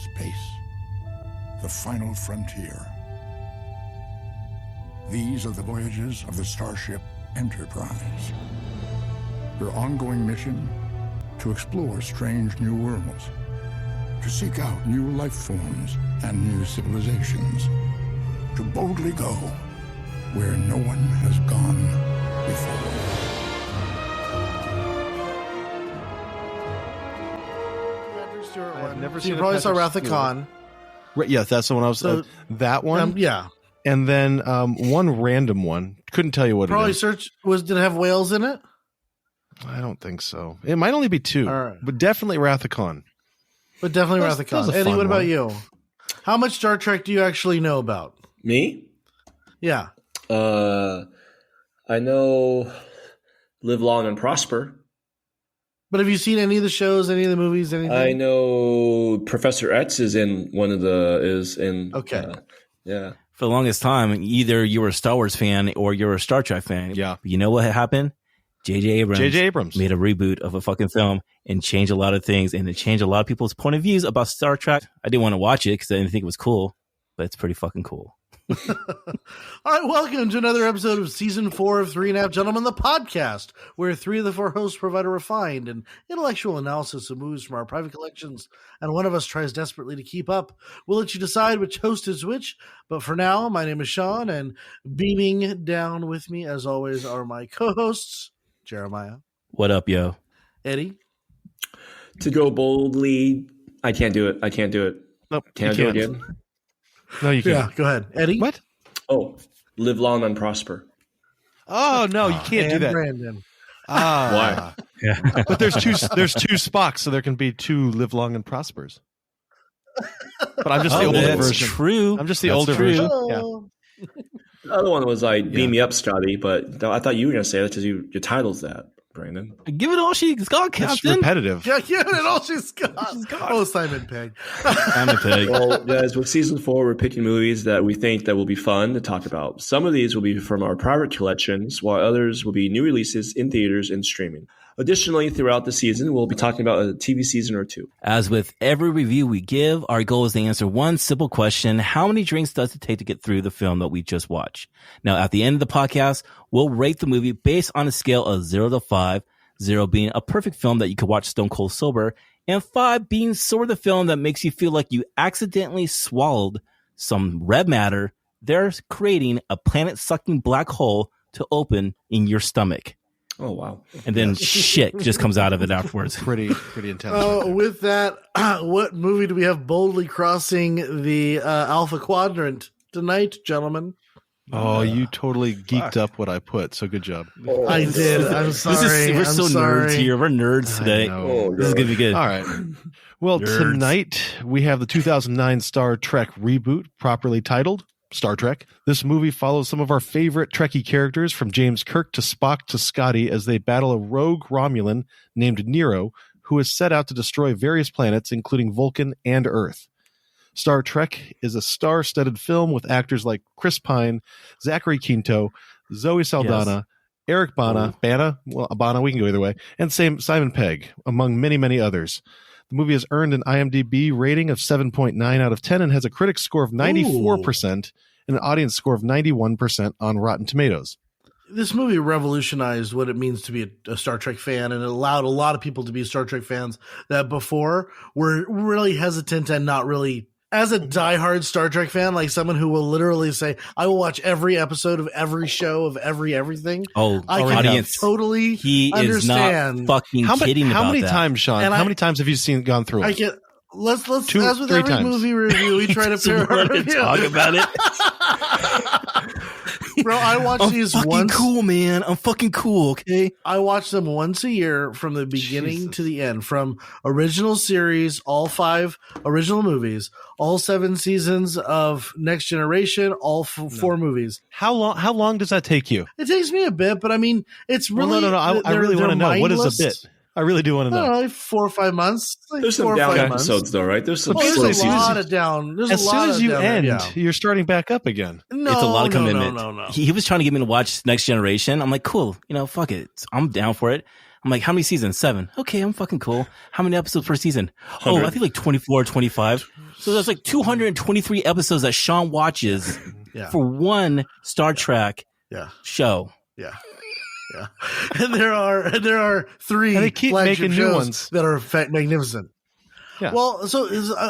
Space, the final frontier. These are the voyages of the starship Enterprise. Her ongoing mission: to explore strange new worlds, to seek out new life forms and new civilizations, to boldly go where no one has gone before. I've never So seen you probably saw Wrath of Stewart. Khan. Right, yes, that's the one I was. That one, Yeah. and then one random one. Couldn't tell you what Probably it is. did it have whales in it? I don't think so. It might only be two, All right. but definitely Wrath of Khan. But definitely That Wrath was- of that was Khan. a Eddie, fun what about one. you? How much Star Trek do you actually know about? Me? Yeah. I know Live Long and Prosper. But have you seen any of the shows, any of the movies, anything? I know Professor X is in one of the Okay. Yeah. For the longest time, either you were a Star Wars fan or you're a Star Trek fan. Yeah. You know what happened? J.J. Abrams made made a reboot of a fucking film and changed a lot of things, and it changed a lot of people's point of views about Star Trek. I didn't want to watch it because I didn't think it was cool, but it's pretty fucking cool. All right, welcome to another episode of Season 4 of Three and a Half Gentlemen, the podcast, where three of the four hosts provide a refined and intellectual analysis of movies from our private collections, and one of us tries desperately to keep up. We'll let you decide which host is which, but for now, my name is Sean, and beaming down with me, as always, are my co-hosts, Jeremiah. What up, yo? Eddie. To go boldly, I can't do it. Nope, Can I you do it can't. again? No, you can't. Yeah, go ahead. Eddie. What? Oh, Live Long and Prosper. Oh no, you can't do And that. Brandon. Ah, Why? Yeah. but there's two Spocks, so there can be two Live Long and Prospers. But I'm just the older that's version. true. I'm just the That's older true. version. Yeah. Oh. The other one was like, beam me up, Scotty, but I thought you were going to say that because your title's that, Brandon. Give it all she's got, That's Captain. repetitive. Yeah, and all she's got. Oh, Simon Pegg. I'm a pig. Well, guys, with season 4, we're picking movies that we think that will be fun to talk about. Some of these will be from our private collections, while others will be new releases in theaters and streaming. Additionally, throughout the season, we'll be talking about a TV season or two. As with every review we give, our goal is to answer one simple question: how many drinks does it take to get through the film that we just watched? Now, at the end of the podcast, we'll rate the movie based on a scale of 0 to 5, 0 being a perfect film that you could watch stone cold sober, and 5 being sort of the film that makes you feel like you accidentally swallowed some red matter. They're creating a planet-sucking black hole to open in your stomach. Oh, wow. And then shit just comes out of it afterwards. Pretty intense. With that, what movie do we have boldly crossing the Alpha Quadrant tonight, gentlemen? Oh, you totally geeked up what I put. So good job. I did. I'm sorry. We're I'm so sorry. nerds here. We're nerds today. know. This is going to be good. All right. Well, Nerds. tonight we have the 2009 Star Trek reboot, properly titled Star Trek. This movie follows some of our favorite Trekkie characters, from James Kirk to Spock to Scotty, as they battle a rogue Romulan named Nero, who is set out to destroy various planets, including Vulcan and Earth. Star Trek is a star-studded film with actors like Chris Pine, Zachary Quinto, Zoe Saldaña, Eric Bana, Bana, we can go either way, and Simon Pegg, among many, many others. The movie has earned an IMDb rating of 7.9 out of 10 and has a critic score of 94% and an audience score of 91% on Rotten Tomatoes. This movie revolutionized what it means to be a Star Trek fan, and it allowed a lot of people to be Star Trek fans that before were really hesitant and not really. As a diehard Star Trek fan, like someone who will literally say, I will watch every episode of every show of everything. Oh, I can audience. totally He understand. is not fucking kidding How about many that. times, Sean? And How I- many times have you gone through I it? get let's Two, as with 3 every times. movie review, we try to Just pair our wanted to review. talk about it. Bro, I watch I'm these fucking once. cool, man. I'm fucking cool, okay? I watch them once a year from the beginning Jesus. to the end, from original series, all 5 original movies, all 7 seasons of Next Generation, all 4 movies. How long does that take you? It takes me a bit, but I mean, it's really no. I really want to know. What is a bit? I really do want to I don't know. know, like 4 or 5 months. Like There's 4 some or down 5 months. episodes, though, right? There's some Oh, there's slow a lot seasons. of down. There's As a lot soon as of you down end, there, yeah. you're starting back up again. No, It's a lot of commitment. No. He was trying to get me to watch Next Generation. I'm like, cool, fuck it. I'm down for it. I'm like, how many seasons? 7. Okay, I'm fucking cool. How many episodes per season? 100. Oh, I think like 24 or 25. So there's like 223 episodes that Sean watches for one Star Trek show. Yeah. Yeah. And there are 3 and they keep flagship making shows new ones that are magnificent. Yeah. Well, so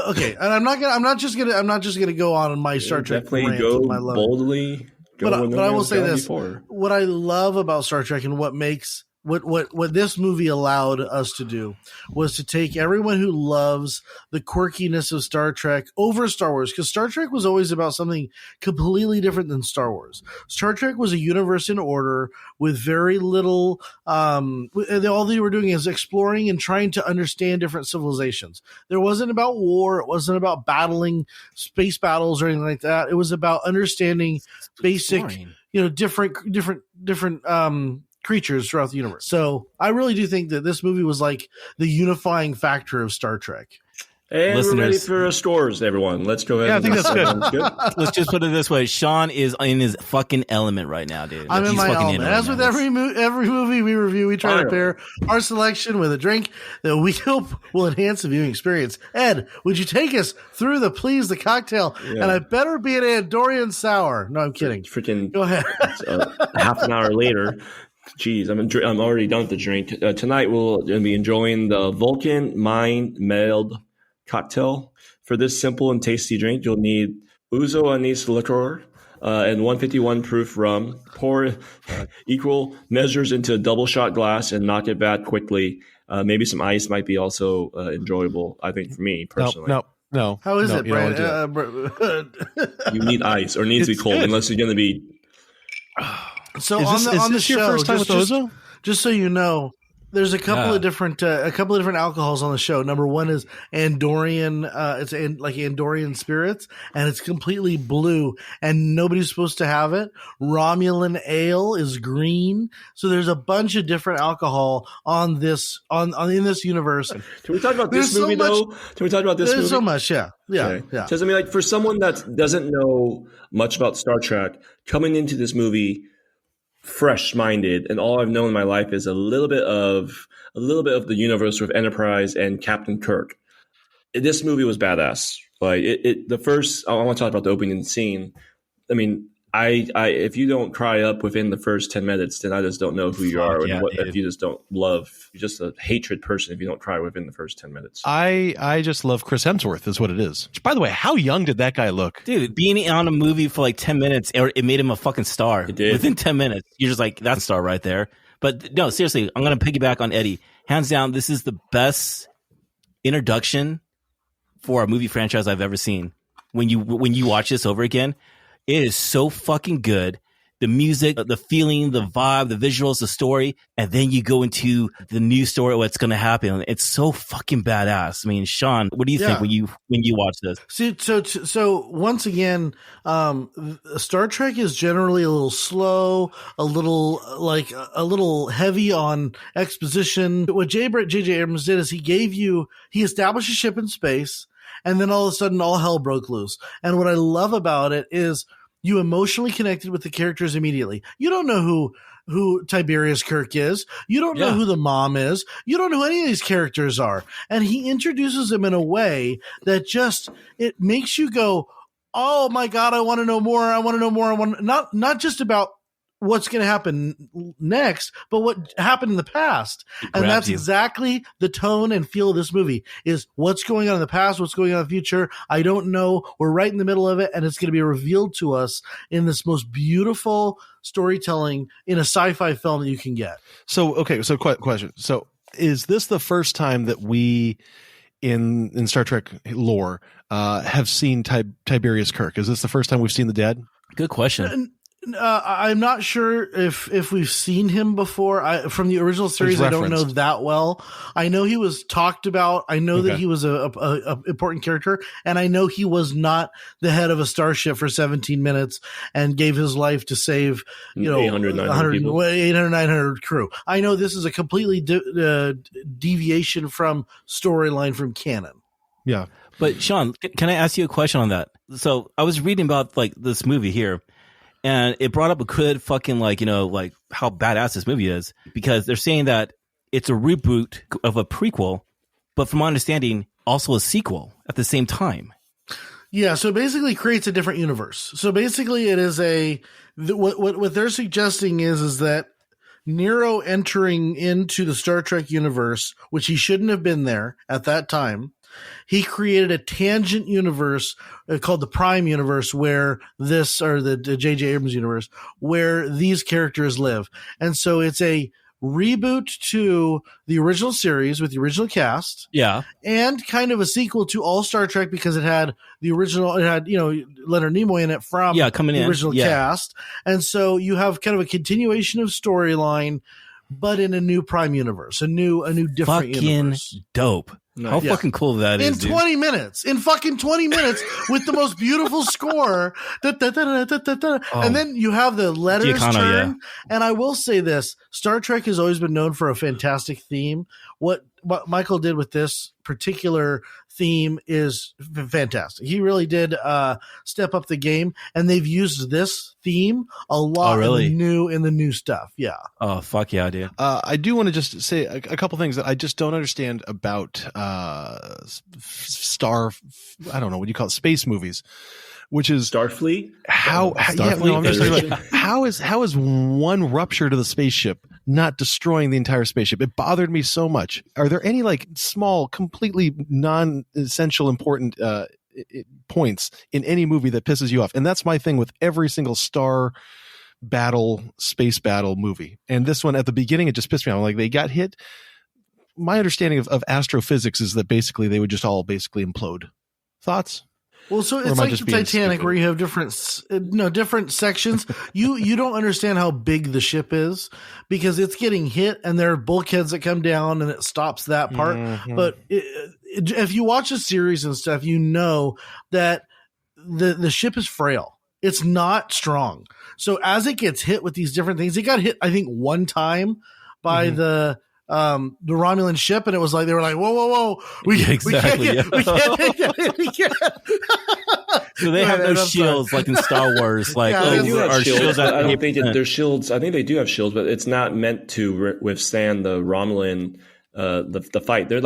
okay, and I'm not just gonna go on my Star Trek rant. Go my love boldly. But I will say this: what I love about Star Trek and what makes what this movie allowed us to do was to take everyone who loves the quirkiness of Star Trek over Star Wars, because Star Trek was always about something completely different than Star Wars. Star Trek was a universe in order with very little. All they were doing is exploring and trying to understand different civilizations. There wasn't about war. It wasn't about battling space battles or anything like that. It was about understanding basic, different creatures throughout the universe. So I really do think that this movie was like the unifying factor of Star Trek. And we're ready for scores, everyone. Let's go ahead. Yeah, I think that's good. Let's just put it this way: Sean is in his fucking element right now, dude. I'm in my element. As with every movie we review, we try to pair our selection with a drink that we hope will enhance the viewing experience. Ed, would you take us through the cocktail? Yeah. And I better be an Andorian sour. No, I'm kidding. Freaking go ahead. Half an hour later. Jeez, I'm already done with the drink. Tonight we'll be enjoying the Vulcan Mind Meld Cocktail. For this simple and tasty drink, you'll need ouzo anise liqueur and 151 proof rum. Pour equal measures into a double shot glass and knock it back quickly. Maybe some ice might be also enjoyable, I think, for me personally. No. How is it, Brad? You need ice, or it needs to be cold, unless you're going to be... So on the show, your first time with Ouzo? Just so you know, there's a couple of different alcohols on the show. Number one is Andorian. It's like Andorian spirits, and it's completely blue, and nobody's supposed to have it. Romulan ale is green. So there's a bunch of different alcohol on this in this universe. Can we talk about this movie though? Can we talk about this movie? There's so much, yeah. Okay. Yeah. Because I mean, like, for someone that doesn't know much about Star Trek, coming into this movie fresh minded, and all I've known in my life is a little bit of the universe with Enterprise and Captain Kirk. This movie was badass. Like I want to talk about the opening scene. I mean, I if you don't cry up within the first 10 minutes, then I just don't know who you are. If you just don't love, you're just a hatred person if you don't cry within the first 10 minutes. I just love Chris Hemsworth is what it is. By the way, how young did that guy look? Dude, being on a movie for like 10 minutes, it made him a fucking star. It did. Within 10 minutes, you're just like, that's a star right there. But no, seriously, I'm going to piggyback on Eddie. Hands down, this is the best introduction for a movie franchise I've ever seen. When you watch this over again, it is so fucking good. The music, the feeling, the vibe, the visuals, the story, and then you go into the new story, what's going to happen. It's so fucking badass. I mean, Sean, what do you think when you watch this? See, so once again, Star Trek is generally a little slow, a little heavy on exposition. What J.J. Abrams did is he established a ship in space, and then all of a sudden all hell broke loose. And what I love about it is you emotionally connected with the characters immediately. You don't know who Tiberius Kirk is. You don't know who the mom is. You don't know who any of these characters are. And he introduces them in a way that it makes you go, oh my God, I want to know more. I want to know more. Not just about what's going to happen next, but what happened in the past. And that's exactly the tone and feel of this movie is what's going on in the past, what's going on in the future. I don't know. We're right in the middle of it, and it's going to be revealed to us in this most beautiful storytelling in a sci-fi film that you can get. So, okay. So question. So is this the first time that we in Star Trek lore have seen Tiberius Kirk? Is this the first time we've seen the dad? Good question. I'm not sure if we've seen him before. From the original series, I don't know that well. I know he was talked about. I know that he was a important character, and I know he was not the head of a starship for 17 minutes and gave his life to save 800, 900 crew. I know this is a completely deviation from storyline from canon. Yeah, but Sean, can I ask you a question on that? So I was reading about like this movie here. And it brought up a good fucking like how badass this movie is, because they're saying that it's a reboot of a prequel, but from my understanding, also a sequel at the same time. Yeah, so it basically creates a different universe. So basically it is what they're suggesting is that Nero entering into the Star Trek universe, which he shouldn't have been there at that time, he created a tangent universe called the Prime Universe, where the J.J. Abrams universe, where these characters live. And so it's a reboot to the original series with the original cast. Yeah. And kind of a sequel to all Star Trek, because it had Leonard Nimoy in it from the original cast. And so you have kind of a continuation of storyline, but in a new Prime universe, a new different universe. Dope. How fucking cool that is, in 20 minutes, in fucking 20 minutes with the most beautiful score. And then you have the letters turn. Yeah. And I will say this, Star Trek has always been known for a fantastic theme. What Michael did with this particular theme is fantastic. He really did step up the game, and they've used this theme a lot in the new stuff. Yeah. Oh, fuck yeah, dude. I do want to just say a couple things that I just don't understand about I don't know what you call it, space movies, which is Starfleet. How is one rupture to the spaceship not destroying the entire spaceship? It bothered me so much. Are there any like small, completely non-essential important points in any movie that pisses you off? And that's my thing with every single space battle movie. And this one at the beginning, it just pissed me off. Like, they got hit. My understanding of astrophysics is that basically they would just all basically implode. Thoughts? Well, so it's like the Titanic, where you have different sections. You don't understand how big the ship is, because it's getting hit and there are bulkheads that come down and it stops that part. Mm-hmm. But if you watch a series and stuff, you know that the ship is frail. It's not strong. So as it gets hit with these different things, it got hit, I think, one time by the Romulan ship, and it was like they were like, whoa, we can't take that. We can't. So they have those shields like in Star Wars, like they do have shields. I don't think that their shields. I think they do have shields, but it's not meant to withstand the Romulan the fight. They're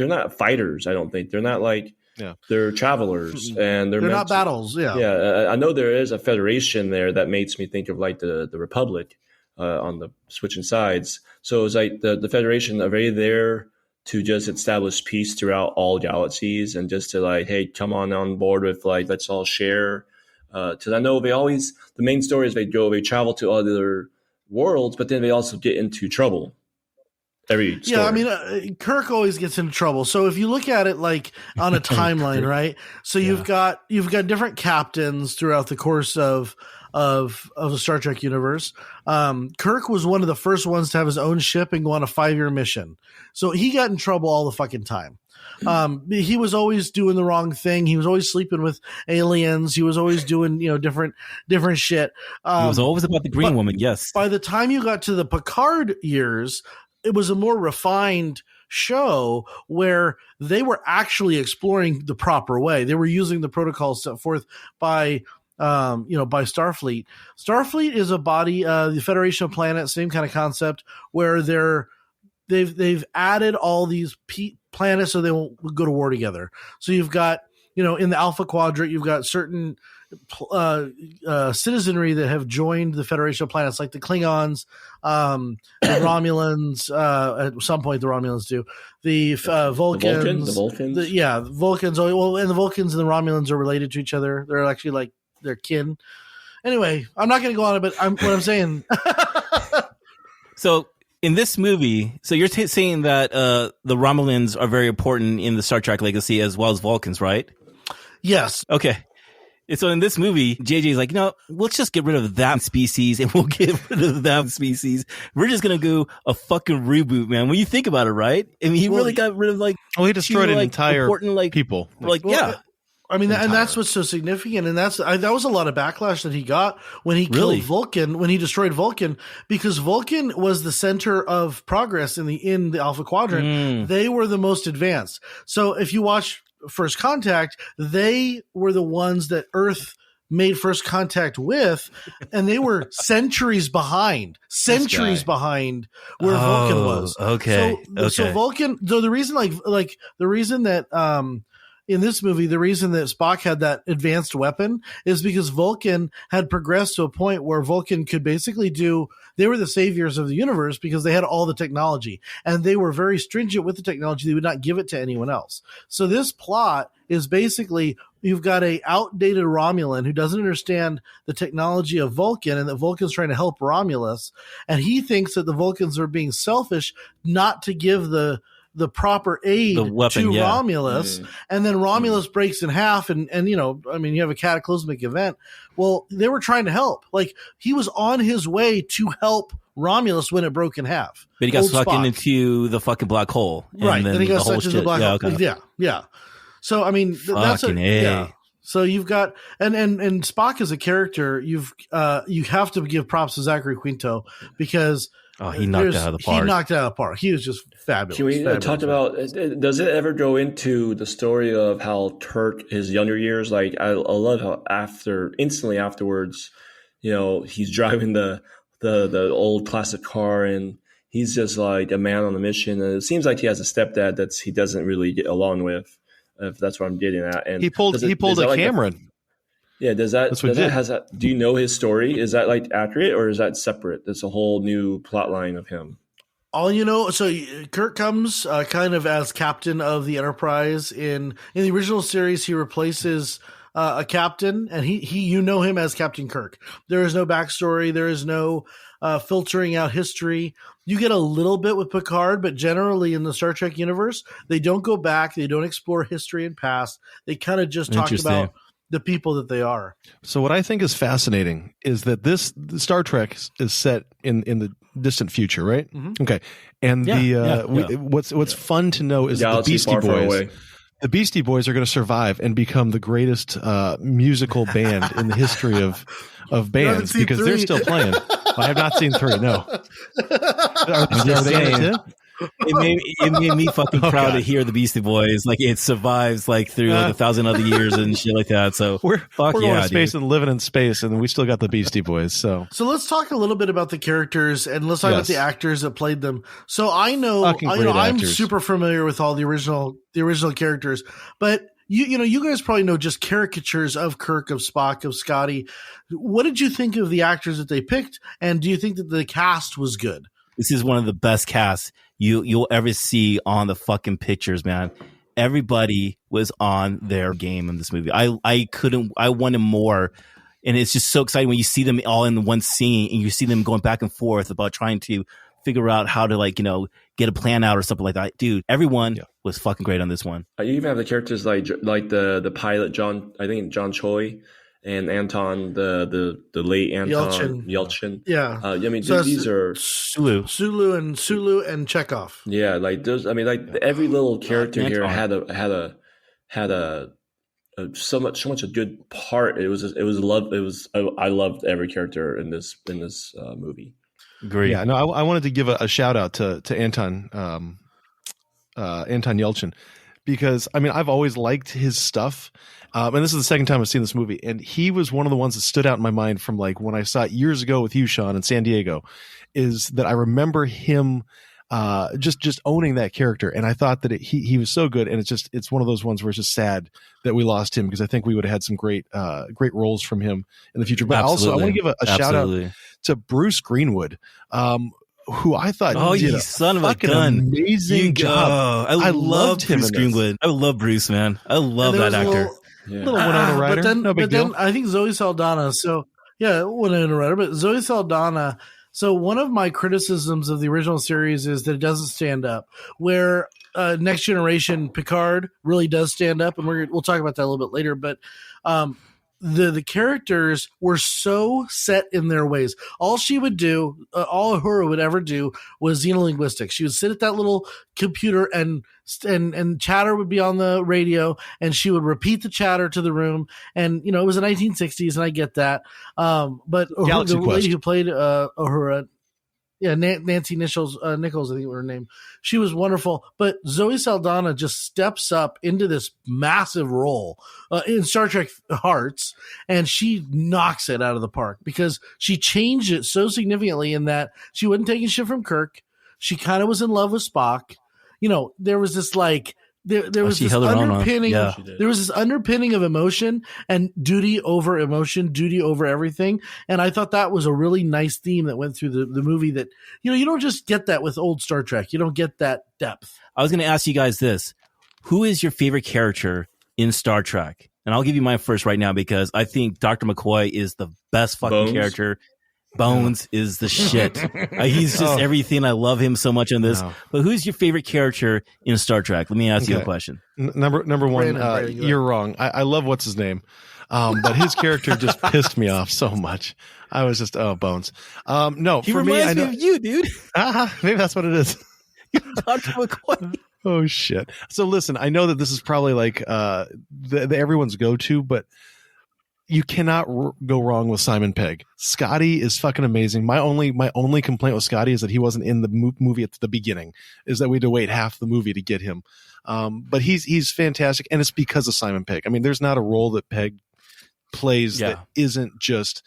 not fighters. I don't think they're not like. Yeah, they're travelers, and they're not battles. Yeah. I know there is a federation there that makes me think of like the Republic on the switching sides. So it's like the Federation are very there to just establish peace throughout all galaxies, and just to like, hey, come on board with like, let's all share. Because I know the main story is they travel to other worlds, but then they also get into trouble. Every story. Yeah, I mean, Kirk always gets into trouble. So if you look at it like on a timeline, right? So you've got different captains throughout the course of the Star Trek universe. Kirk was one of the first ones to have his own ship and go on a 5-year mission. So he got in trouble all the fucking time. He was always doing the wrong thing. He was always sleeping with aliens. He was always doing, different shit. It was always about the green woman. Yes. By the time you got to the Picard years, it was a more refined show where they were actually exploring the proper way. They were using the protocols set forth by Starfleet. Starfleet is a body, the Federation of Planets, same kind of concept, where they've added all these planets so they won't go to war together. So you've got, in the Alpha Quadrant, you've got certain citizenry that have joined the Federation of Planets, like the Klingons, the Romulans. At some point, the Romulans do. The Vulcans. The Vulcans. The Vulcans. Well, and the Vulcans and the Romulans are related to each other. They're actually like they're kin. Anyway, I'm not going to go on it, but what I'm saying. So in this movie, so you're saying that the Romulans are very important in the Star Trek legacy as well as Vulcans, right? Yes. Okay. And so in this movie, JJ's like, let's just get rid of that species and we'll get rid of that species. We're just going to go a fucking reboot, man. When you think about it, right? I mean, he really got rid of he destroyed an entire people. Yeah. I mean, and that's what's so significant. And that was a lot of backlash that he got when he killed Vulcan, when he destroyed Vulcan, because Vulcan was the center of progress in the Alpha Quadrant. They were the most advanced. So if you watch First Contact, they were the ones that Earth made first contact with, and they were centuries behind where Vulcan was. Okay. So Vulcan. So the reason, the reason that in this movie, the reason that Spock had that advanced weapon is because Vulcan had progressed to a point where Vulcan could basically they were the saviors of the universe because they had all the technology, and they were very stringent with the technology. They would not give it to anyone else. So this plot is basically, you've got a outdated Romulan who doesn't understand the technology of Vulcan, and that Vulcan's trying to help Romulus. And he thinks that the Vulcans are being selfish not to give the proper aid to Romulus. And then Romulus breaks in half, and you have a cataclysmic event. Well, they were trying to help. Like, he was on his way to help Romulus when it broke in half. But he got sucked into the fucking black hole. Right. Then he got sucked into the black hole. Okay. Yeah. So, I mean, that's So you've got, and Spock as a character, you have to give props to Zachary Quinto, because he knocked it out of the park. He knocked it out of the park. He was just fabulous. Can we talk about, does it ever go into the story of how Turk, his younger years, like, I love how instantly afterwards, he's driving the old classic car, and he's just like a man on a mission. And it seems like he has a stepdad he doesn't really get along with, if that's what I'm getting at. And he pulled a Cameron. Do you know his story? Is that like accurate, or is that separate? That's a whole new plot line of him. So Kirk comes kind of as captain of the Enterprise. In the original series, he replaces a captain, and he him as Captain Kirk. There is no backstory. There is no filtering out history. You get a little bit with Picard, but generally in the Star Trek universe, they don't go back. They don't explore history and past. They kind of just talk about the people that they are. So what I think is fascinating is that this Star Trek is set in the distant future, right? Mm-hmm. Okay. And what's fun to know is that the Beastie Boys. The Beastie Boys are going to survive and become the greatest musical band in the history of bands, because they're still playing. I have not seen 3. No. Are they in it? It made me fucking proud to hear the Beastie Boys. Like, it survives like through like 1,000 other years and shit like that. So we're going to space and living in space, and we still got the Beastie Boys. So let's talk a little bit about the characters, and let's talk about the actors that played them. So I'm super familiar with all the original characters, but you guys probably know just caricatures of Kirk, of Spock, of Scotty. What did you think of the actors that they picked, and do you think that the cast was good? This is one of the best casts you'll ever see on the fucking pictures, man. Everybody was on their game in this movie. I wanted more. And it's just so exciting when you see them all in one scene, and you see them going back and forth about trying to figure out how to get a plan out or something like that. Dude, everyone was fucking great on this one. You even have the characters like the pilot, John Choi, and Anton, the late Anton Yelchin. Yeah. These are Sulu and Chekhov. Yeah, like those. I mean, like every little character here had so much a good part. I loved every character in this movie. Great. Yeah, no, I wanted to give a shout out to Anton Yelchin, because I've always liked his stuff. And this is the second time I've seen this movie, and he was one of the ones that stood out in my mind from like when I saw it years ago with you, Sean, in San Diego, is that I remember him just owning that character. And I thought that he was so good. And it's one of those ones where it's just sad that we lost him, because I think we would have had some great roles from him in the future. But also I want to give a shout out to Bruce Greenwood, who I thought did son of a gun, amazing job. I loved Bruce Greenwood. I love Bruce, man. I love that actor. Little Winona Ryder, no big deal. I think Zoe Saldana. So Winona Ryder, but Zoe Saldana. So one of my criticisms of the original series is that it doesn't stand up. Where Next Generation Picard really does stand up, and we'll talk about that a little bit later. But the characters were so set in their ways. All she would do, all Uhura would ever do, was xenolinguistics. She would sit at that little computer, and chatter would be on the radio, and she would repeat the chatter to the room. And it was the 1960s, and I get that. But the lady who played Uhura, Nancy Nichols, I think was her name. She was wonderful. But Zoe Saldana just steps up into this massive role in Star Trek Hearts, and she knocks it out of the park because she changed it so significantly in that she wasn't taking shit from Kirk. She kind of was in love with Spock. There was this like there was this underpinning. There was this underpinning of emotion and duty over emotion, duty over everything. And I thought that was a really nice theme that went through the movie. That you don't just get that with old Star Trek. You don't get that depth. I was going to ask you guys this: who is your favorite character in Star Trek? And I'll give you mine first right now because I think Dr. McCoy is the best fucking character. Bones is the shit. He's just everything. I love him so much in this. No. But who's your favorite character in Star Trek? Let me ask you a question. Number one, Brandon, you're wrong. I love what's his name, but his character just pissed me off so much. I was just Bones. No, he for me, I know of you, dude. Maybe that's what it is. Dr. McCoy. Oh shit. So listen, I know that this is probably like the everyone's go-to, but you cannot go wrong with Simon Pegg. Scotty is fucking amazing. My only complaint with Scotty is that he wasn't in the movie at the beginning. Is that we had to wait half the movie to get him. But he's fantastic, and it's because of Simon Pegg. I mean, there's not a role that Pegg plays that isn't just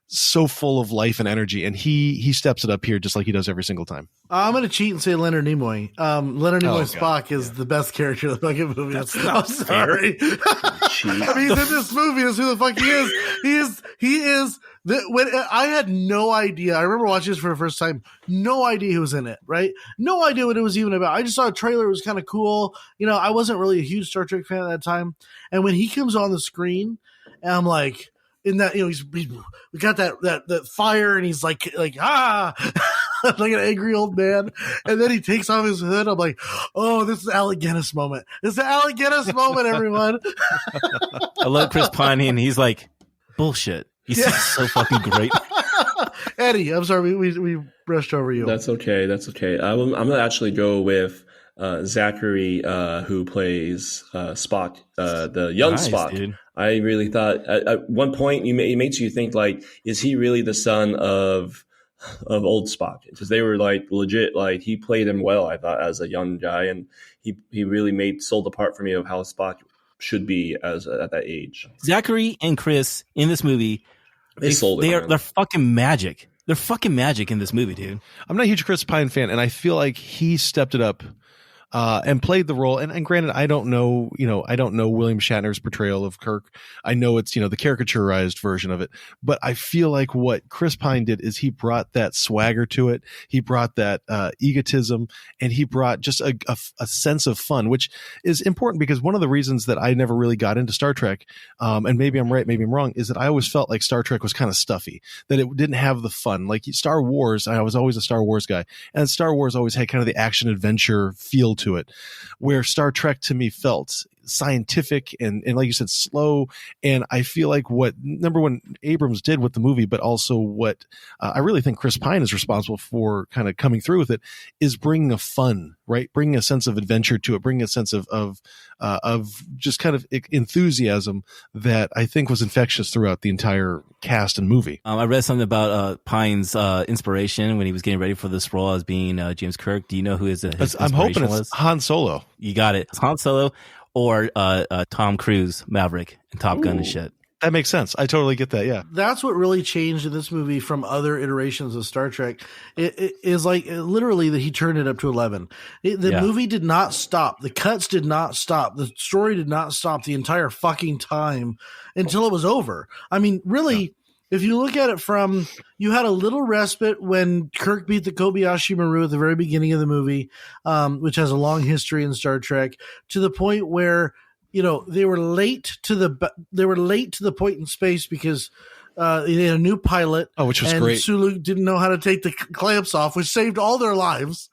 so full of life and energy, and he steps it up here just like he does every single time. I'm going to cheat and say Leonard Nimoy. Leonard Nimoy Spock is the best character of the fucking movie. That's not sorry. I mean, he's in this movie. That's who the fuck he is. He is. When I had no idea. I remember watching this for the first time. No idea who was in it. Right? No idea what it was even about. I just saw a trailer. It was kind of cool. I wasn't really a huge Star Trek fan at that time. And when he comes on the screen, and I'm like, in that, we got that fire, and he's like like an angry old man, and then he takes off his hood. I'm like, oh, this is Alec Guinness moment. This is the Alec Guinness moment, everyone. I love Chris Pine, and he's like, bullshit. He's so fucking great. Eddie, I'm sorry, we brushed over you. That's okay. I'm gonna actually go with Zachary, who plays Spock, the young Spock. Dude. I really thought at one point it makes you think, like, is he really the son of old Spock? Because they were like legit, like he played him well, I thought, as a young guy, and he really sold the part for me of how Spock should be at that age. Zachary and Chris in this movie, they're fucking magic. They're fucking magic in this movie, dude. I'm not a huge Chris Pine fan, and I feel like he stepped it up and played the role. And granted, I don't know William Shatner's portrayal of Kirk. I know it's, the caricaturized version of it, but I feel like what Chris Pine did is he brought that swagger to it. He brought that egotism, and he brought just a sense of fun, which is important because one of the reasons that I never really got into Star Trek, and maybe I'm right, maybe I'm wrong, is that I always felt like Star Trek was kind of stuffy, that it didn't have the fun. Like Star Wars, I was always a Star Wars guy, and Star Wars always had kind of the action adventure feel to it, where Star Trek to me felt scientific and like you said, slow. And I feel like what number one Abrams did with the movie, but also what I really think Chris Pine is responsible for kind of coming through with it, is bringing a fun, right? Bringing a sense of adventure to it, bringing a sense of just kind of enthusiasm that I think was infectious throughout the entire cast and movie. I read something about Pine's inspiration when he was getting ready for this role as being James Kirk. Do you know who his inspiration I'm hoping it's was? Han Solo. You got it. It's Han Solo or Tom Cruise, Maverick, and Top Gun and shit. That makes sense. I totally get that. Yeah. That's what really changed in this movie from other iterations of Star Trek. It is like literally that he turned it up to 11. The movie did not stop. The cuts did not stop. The story did not stop the entire fucking time until it was over. I mean, really, if you look at it from, you had a little respite when Kirk beat the Kobayashi Maru at the very beginning of the movie, which has a long history in Star Trek, to the point where, they were late to the point in space because they had a new pilot. Oh, which was and great. Sulu didn't know how to take the clamps off, which saved all their lives.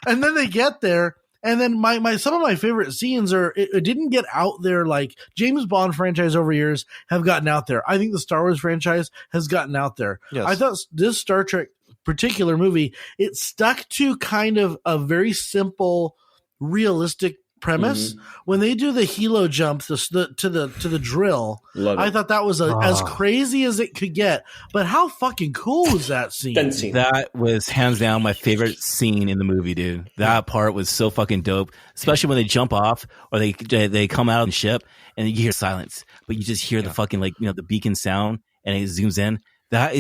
And then they get there. And then some of my favorite scenes are, it didn't get out there like James Bond franchise over years have gotten out there. I think the Star Wars franchise has gotten out there. Yes. I thought this Star Trek particular movie, it stuck to kind of a very simple, realistic premise. When they do the helo jump to the drill, I thought that was as crazy as it could get. But how fucking cool was that scene? That was hands down my favorite scene in the movie, dude. That part was so fucking dope, especially when they jump off or they come out of the ship and you hear silence, but you just hear the fucking the beacon sound and it zooms in. That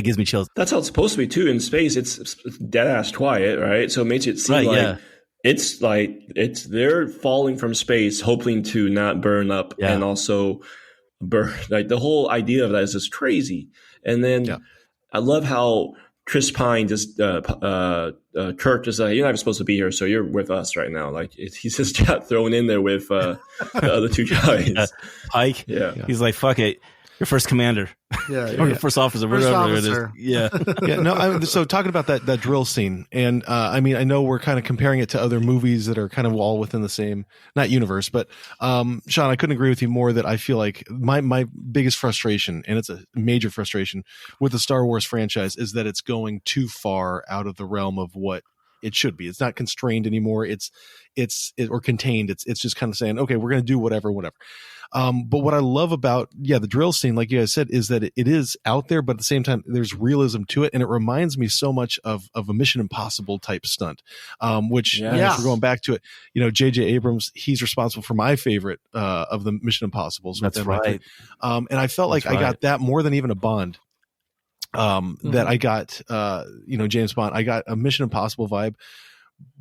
gives me chills. That's how it's supposed to be too. In space, it's dead ass quiet, right? So it makes it seem it's they're falling from space, hoping to not burn up and also burn. Like the whole idea of that is just crazy. And then I love how Chris Pine just Kirk just you're not even supposed to be here, so you're with us right now. Like he's just got thrown in there with the other two guys. Pike. Yeah, he's like, fuck it. Your first commander, or your first officer, whatever it is. Yeah, No. So talking about that drill scene, and I mean, I know we're kind of comparing it to other movies that are kind of all within the same, not universe, but Sean, I couldn't agree with you more. That I feel like my biggest frustration, and it's a major frustration with the Star Wars franchise, is that it's going too far out of the realm of what it should be. It's not constrained anymore. It's or contained. It's just kind of saying, okay, we're going to do whatever. But what I love about, the drill scene, like you guys said, is that it is out there, but at the same time, there's realism to it. And it reminds me so much of a Mission Impossible type stunt, which if we're going back to it, J.J. Abrams, he's responsible for my favorite of the Mission Impossibles. That's right. And I felt like I got that more than even a Bond. That I got, James Bond, I got a Mission Impossible vibe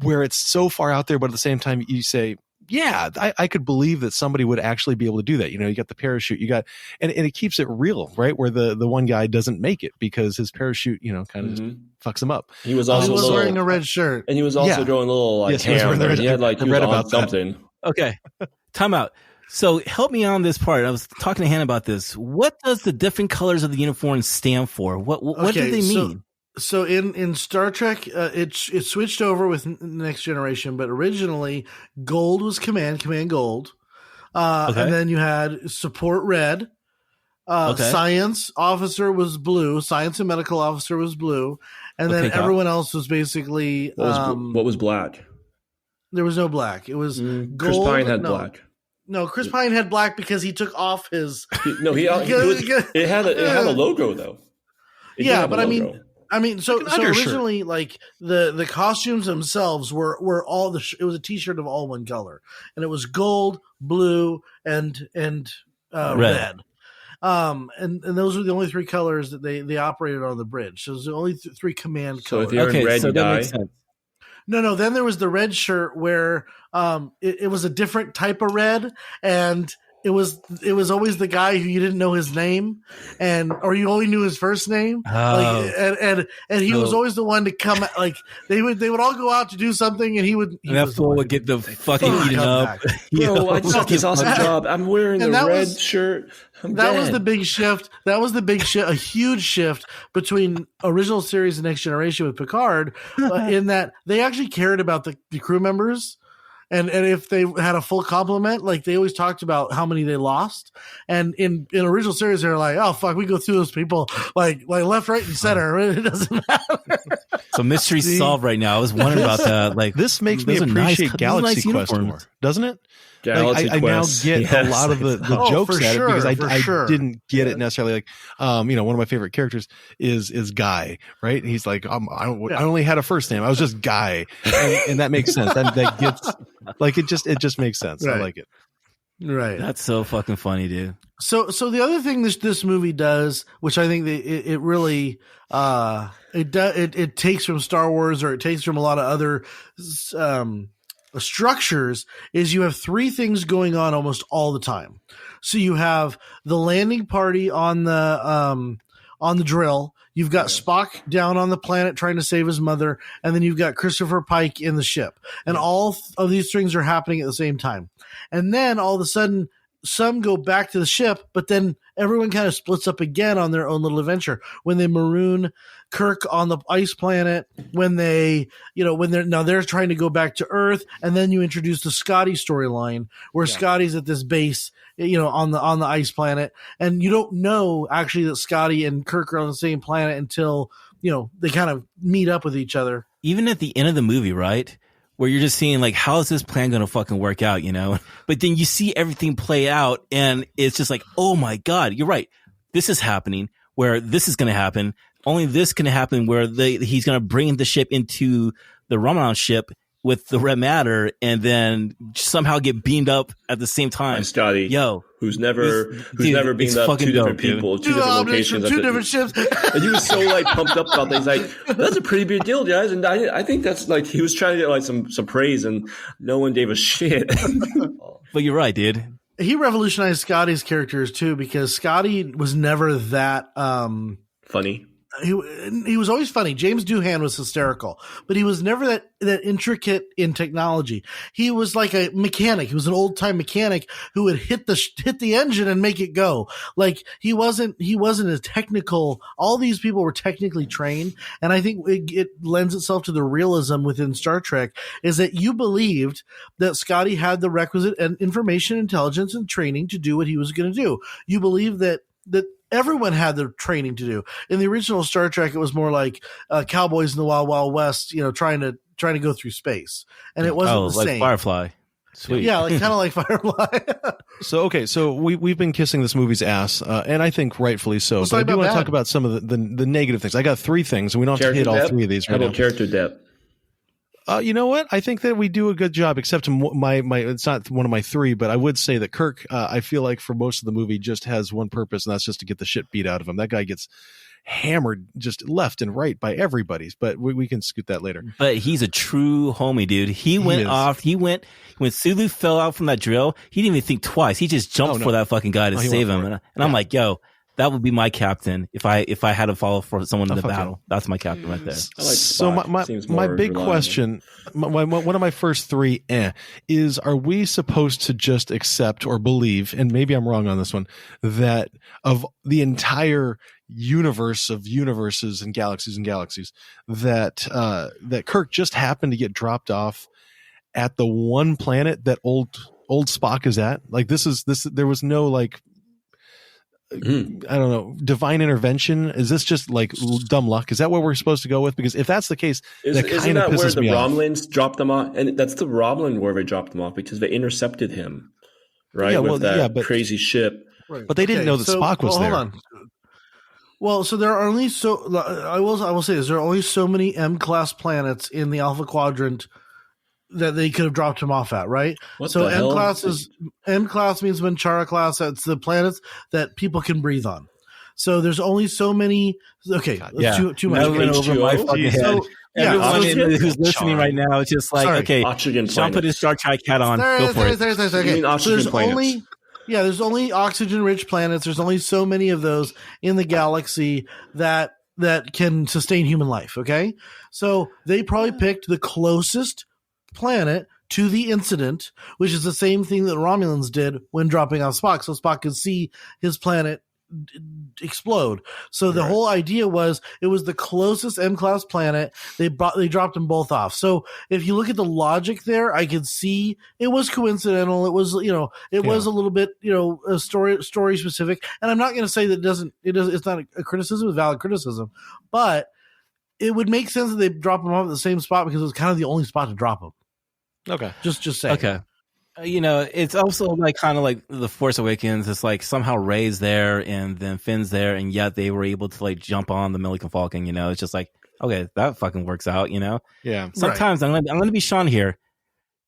where it's so far out there, but at the same time you say, I could believe that somebody would actually be able to do that. You got the parachute, and it keeps it real, right? Where the one guy doesn't make it because his parachute, kind of just fucks him up. He was also wearing a red shirt, and he was also doing a little ham. He had he was on something. Okay, time out. So help me on this part. I was talking to Hannah about this. What does the different colors of the uniform stand for? What do they mean? So in Star Trek, it switched over with Next Generation, but originally gold was command gold. And then you had support red. Science officer was blue. Science and medical officer was blue. And then everyone else was basically... What was black? There was no black. It was gold. Chris Pine had black. No, Chris Pine had black because he took off his... it had a logo, though. But I mean, so originally, like the costumes themselves were all it was a T-shirt of all one color, and it was gold, blue, and red. And those were the only three colors that they operated on the bridge. So it was the only three command colors. So if you're in red, you die. No. Then there was the red shirt where it was a different type of red, and it was always the guy who you didn't know his name, or you only knew his first name. And he was always the one to come. Like they would all go out to do something, and he would get the fucking eaten up. Bro, I just got this awesome job. I'm wearing a red shirt. That was the big shift. A huge shift between original series and Next Generation with Picard, in that they actually cared about the crew members. And if they had a full complement, like they always talked about how many they lost. And in original series, they're like, oh, fuck, we go through those people like left, right, and center. It doesn't matter. So mystery solved right now. I was wondering about that. Like this makes me appreciate Galaxy Quest more, doesn't it? Galaxy I now get a lot of the jokes at it because I didn't get it necessarily. Like, one of my favorite characters is Guy, right? And he's like, I only had a first name. I was just Guy, and that makes sense. That gets like it just makes sense. Right. I like it. Right. That's so fucking funny, dude. So the other thing this movie does, which I think it really it takes from Star Wars, or it takes from a lot of other structures, is you have three things going on almost all the time. So you have the landing party on the drill. You've got Spock down on the planet trying to save his mother, and then you've got Christopher Pike in the ship. And all of these things are happening at the same time. And then all of a sudden, some go back to the ship, but then everyone kind of splits up again on their own little adventure. When they maroon Kirk on the ice planet, when they're trying to go back to Earth, and then you introduce the Scotty storyline where Scotty's at this base, on the ice planet, and you don't know actually that Scotty and Kirk are on the same planet until they kind of meet up with each other. Even at the end of the movie, right? where you're just seeing like, how is this plan going to fucking work out, you know? But then you see everything play out and it's just like, oh my God, you're right. This is happening where this is going to happen. Only this can happen where he's going to bring the ship into the Romulan ship with the red matter and then somehow get beamed up at the same time. And Scotty, who's never beamed up two different people, two different locations, two different ships. And he was so like pumped up about that. He's like, "That's a pretty big deal, guys." And I think that's like he was trying to get like some praise, and no one gave a shit. But you're right, dude. He revolutionized Scotty's characters too, because Scotty was never that funny. He was always funny. James Doohan was hysterical, but he was never that intricate in technology. He was like a mechanic. He was an old time mechanic who would hit the engine and make it go. Like he wasn't a technical. All these people were technically trained, and I think it lends itself to the realism within Star Trek is that you believed that Scotty had the requisite information, intelligence, and training to do what he was going to do. You believed that everyone had the training to do. In the original Star Trek, it was more like cowboys in the Wild Wild West, you know, trying to go through space, and it wasn't the like same. Firefly. Sweet. Yeah, like kind of like Firefly. So we've been kissing this movie's ass, and I think rightfully so. But I do want to talk about some of the negative things. I got 3 things, and we don't have to hit all 3 of these right now. Character depth. You know what? I think that we do a good job, except my it's not one of my 3, but I would say that Kirk, I feel like for most of the movie just has one purpose, and that's just to get the shit beat out of him. That guy gets hammered just left and right by everybody, but we can scoot that later. But he's a true homie, dude. He went when Sulu fell out from that drill, he didn't even think twice. He just jumped for that fucking guy to save him. And I'm like, yo, that would be my captain if I had to follow for someone in the battle. That's my captain right there. So my big question, one of my first 3 is: are we supposed to just accept or believe, and maybe I'm wrong on this one, that of the entire universe of universes and galaxies that Kirk just happened to get dropped off at the one planet that old Spock is at? Like this there was no like, I don't know, divine intervention. Is this just like dumb luck? Is that what we're supposed to go with? Because if that's the case, that kind of pisses me off. Isn't that where the Romulans dropped them off? And that's the Romulan war they dropped them off because they intercepted him, right? But crazy ship. Right. But they didn't know that Spock was there. Hold on. Well, so there are only I will say this: there are only so many M-class planets in the Alpha Quadrant that they could have dropped him off at, right? So M-class means Manchara class. That's the planets that people can breathe on. So there's only so many. Okay, too much. Over my fucking head. Everyone who's listening right now is just like, okay, Sean put his Star Trek hat on. Go for it. Okay. There's only oxygen-rich planets. There's only so many of those in the galaxy that can sustain human life. Okay, so they probably picked the closest planet to the incident, which is the same thing that Romulans did when dropping off Spock, so Spock could see his planet explode. So the whole idea was it was the closest M-class planet. They dropped them both off. So if you look at the logic there, I could see it was coincidental. It was, was a little bit, a story specific. And I'm not going to say that it's not a criticism, it's valid criticism, but it would make sense that they drop them off at the same spot because it was kind of the only spot to drop them. Okay. Just say. Okay. It's also like kind of like The Force Awakens. It's like somehow Rey's there and then Finn's there, and yet they were able to like jump on the Millennium Falcon. It's just like, okay, that fucking works out. Yeah. Sometimes I'm gonna be Sean here.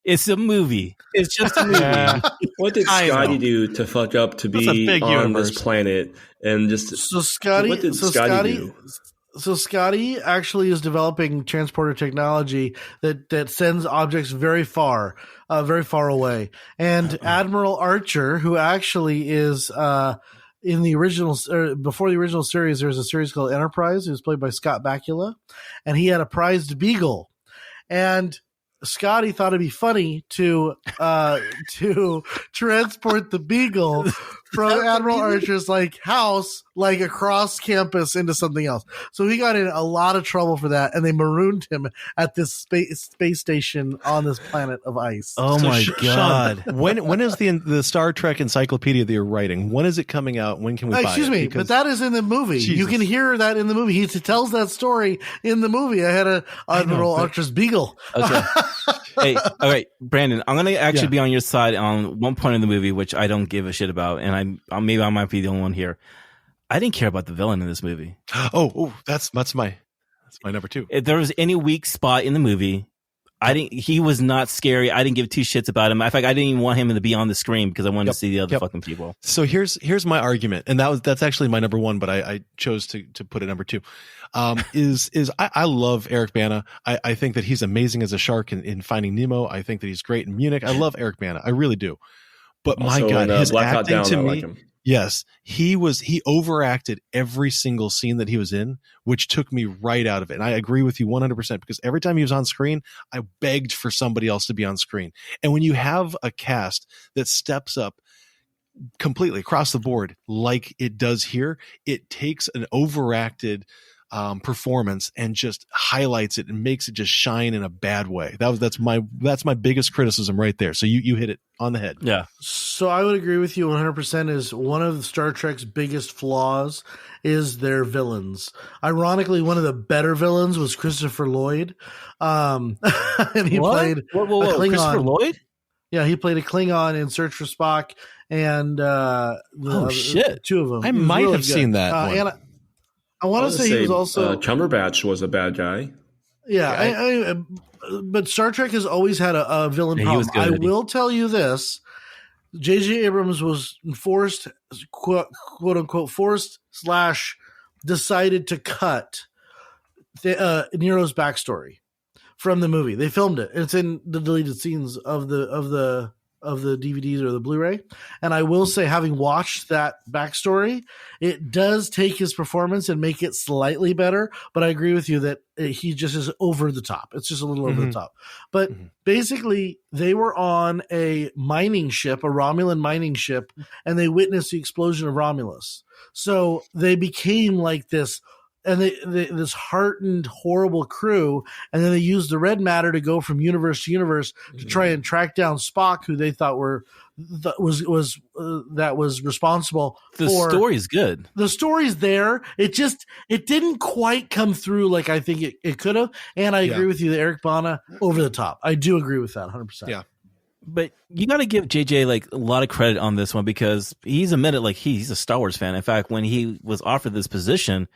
It's a movie. It's just a movie. Yeah. What did Scotty do to fuck up to be on this planet? And just what did Scotty do? So Scotty actually is developing transporter technology that sends objects very far away. And Admiral Archer, who actually is in the original, before the original series, there was a series called Enterprise. It was played by Scott Bakula, and he had a prized beagle. And Scotty thought it'd be funny to transport the beagle from Admiral Archer's house like across campus into something else. So he got in a lot of trouble for that, and they marooned him at this space station on this planet of ice. Oh So, my God. Sean, when is the Star Trek encyclopedia that you're writing? When is it coming out? When can we buy Excuse it? me, Because- but that is in the movie. Jesus. You can hear that in the movie. He tells that story in the movie. I had a Admiral Archer's Beagle. Okay. Hey, all right, Brandon, I'm going to actually Yeah. be on your side on one point in the movie, which I don't give a shit about. And maybe I might be the only one here. I didn't care about the villain in this movie. Oh, that's my number 2. If there was any weak spot in the movie, he was not scary. I didn't give 2 shits about him. In fact, I didn't even want him to be on the screen because I wanted to see the other fucking people. So here's my argument, and that's actually my number 1, but I chose to put it number 2. I love Eric Bana. I think that he's amazing as a shark in Finding Nemo. I think that he's great in Munich. I love Eric Bana. I really do. But my Also God, in, his Black Hawk acting Down, to I me, like him. yes, he overacted every single scene that he was in, which took me right out of it. And I agree with you 100% because every time he was on screen, I begged for somebody else to be on screen. And when you have a cast that steps up completely across the board like it does here, it takes an overacted performance and just highlights it and makes it just shine in a bad way. That's my biggest criticism right there. So you hit it on the head. Yeah. So I would agree with you 100%. Is one of Star Trek's biggest flaws is their villains. Ironically, one of the better villains was Christopher Lloyd. And he played a Klingon. Christopher Lloyd? Yeah, he played a Klingon in Search for Spock, and shit. 2 of them. I He was might really have good. seen that one. And I want to say he was also Cumberbatch was a bad guy. Yeah, but Star Trek has always had a villain Yeah, he was problem. good, I will tell you this: J.J. Abrams was forced, quote unquote, forced / decided to cut Nero's backstory from the movie. They filmed it. It's in the deleted scenes of the DVDs or the Blu-ray. And I will say, having watched that backstory, it does take his performance and make it slightly better. But I agree with you that he just is over the top. It's just a little over the top. But basically, they were on a mining ship, a Romulan mining ship, and they witnessed the explosion of Romulus. So they became like this. And this heartened, horrible crew, and then they used the red matter to go from universe to universe to try and track down Spock, who they thought was responsible. The story's good. The story's there. It didn't quite come through like I think it could have. And I agree with you that Eric Bana over the top. I do agree with that 100%. Yeah. But you got to give JJ like a lot of credit on this one because he's admitted like he's a Star Wars fan. In fact, when he was offered this position,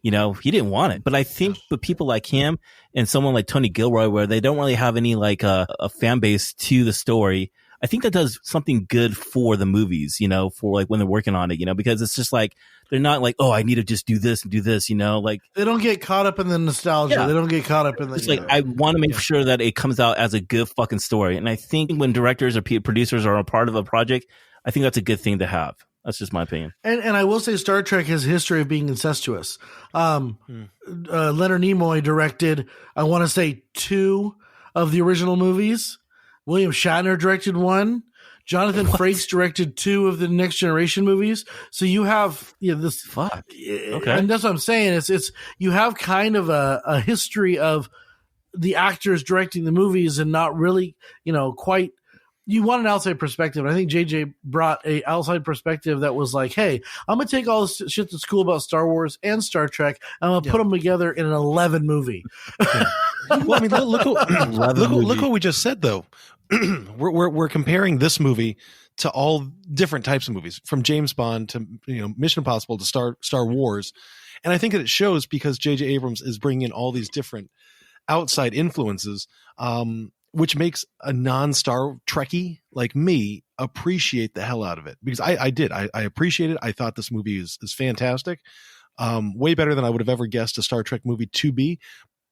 he didn't want it. But I think with people like him and someone like Tony Gilroy, where they don't really have any like a fan base to the story, I think that does something good for the movies, for like when they're working on it, because it's just like, they're not like, oh, I need to just do this and do this, like they don't get caught up in the nostalgia. Yeah. They don't get caught up in the, it's like, I want to make sure that it comes out as a good fucking story. And I think when directors or producers are a part of a project, I think that's a good thing to have. That's just my opinion. And I will say Star Trek has a history of being incestuous. Leonard Nimoy directed, I want to say 2 of the original movies. William Shatner directed 1. Jonathan Frakes directed 2 of the Next Generation movies. So you have this. Fuck. Okay. And that's what I'm saying. It's you have kind of a history of the actors directing the movies and not really, quite. You want an outside perspective. And I think JJ brought a outside perspective that was like, hey, I'm going to take all this shit that's cool about Star Wars and Star Trek, and I'm going to put them together in an 11 movie. Well, I mean, look what we just said, though. we're comparing this movie to all different types of movies, from James Bond to Mission Impossible to Star Wars, and I think that it shows because J.J. Abrams is bringing in all these different outside influences, which makes a non-Star Trekkie like me appreciate the hell out of it, because I did. I appreciate it. I thought this movie is fantastic, way better than I would have ever guessed a Star Trek movie to be.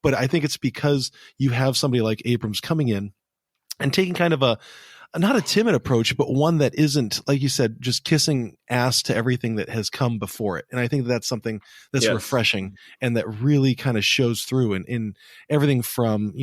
But I think it's because you have somebody like Abrams coming in and taking kind of not a timid approach, but one that isn't, like you said, just kissing ass to everything that has come before it. And I think that's something that's refreshing and that really kind of shows through in everything from,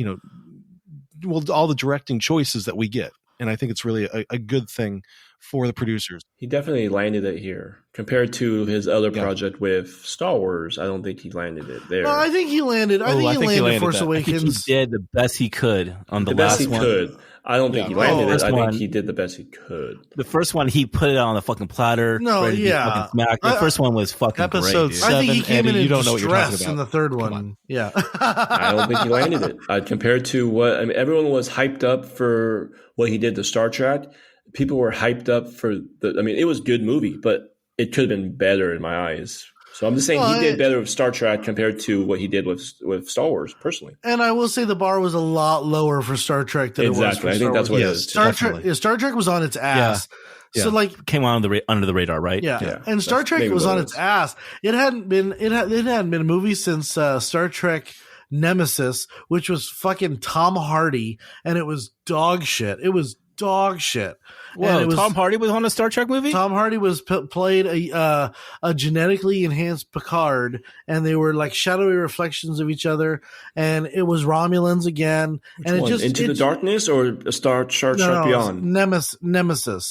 all the directing choices that we get. And I think it's really a good thing for the producers. He definitely landed it here compared to his other project with Star Wars. I don't think he landed it there. No, I think he landed. I think he landed Force that. Awakens. I think he did the best he could on the best last he one. could. I don't think he landed it. I think one, he did the best he could. The first one, he put it on the fucking platter. No, ready to be yeah. fucking smacked. The first one was fucking Episode great, dude. 7, I think he came Eddie, in you don't know what you're talking distress about. in the third Come one. on. Yeah. I don't think he landed it. Compared to what I mean, everyone was hyped up for what he did to Star Trek. People were hyped up for the. I mean, it was a good movie, but it could have been better in my eyes. So I'm just saying he did better with Star Trek compared to what he did with Star Wars, personally. And I will say the bar was a lot lower for Star Trek than it was for Star Wars. I think that's what it is. Star Trek was on its ass. Yeah. So like came on under the radar, right? Yeah. And Star Trek was on its ass. It hadn't been a movie since Star Trek Nemesis, which was fucking Tom Hardy, and it was dog shit. It was dog shit. Whoa, Tom Hardy was on a Star Trek movie? Tom Hardy was played a genetically enhanced Picard, and they were like shadowy reflections of each other, and it was Romulans again. Which and one? Into the Darkness or Star Trek Beyond? Nemesis.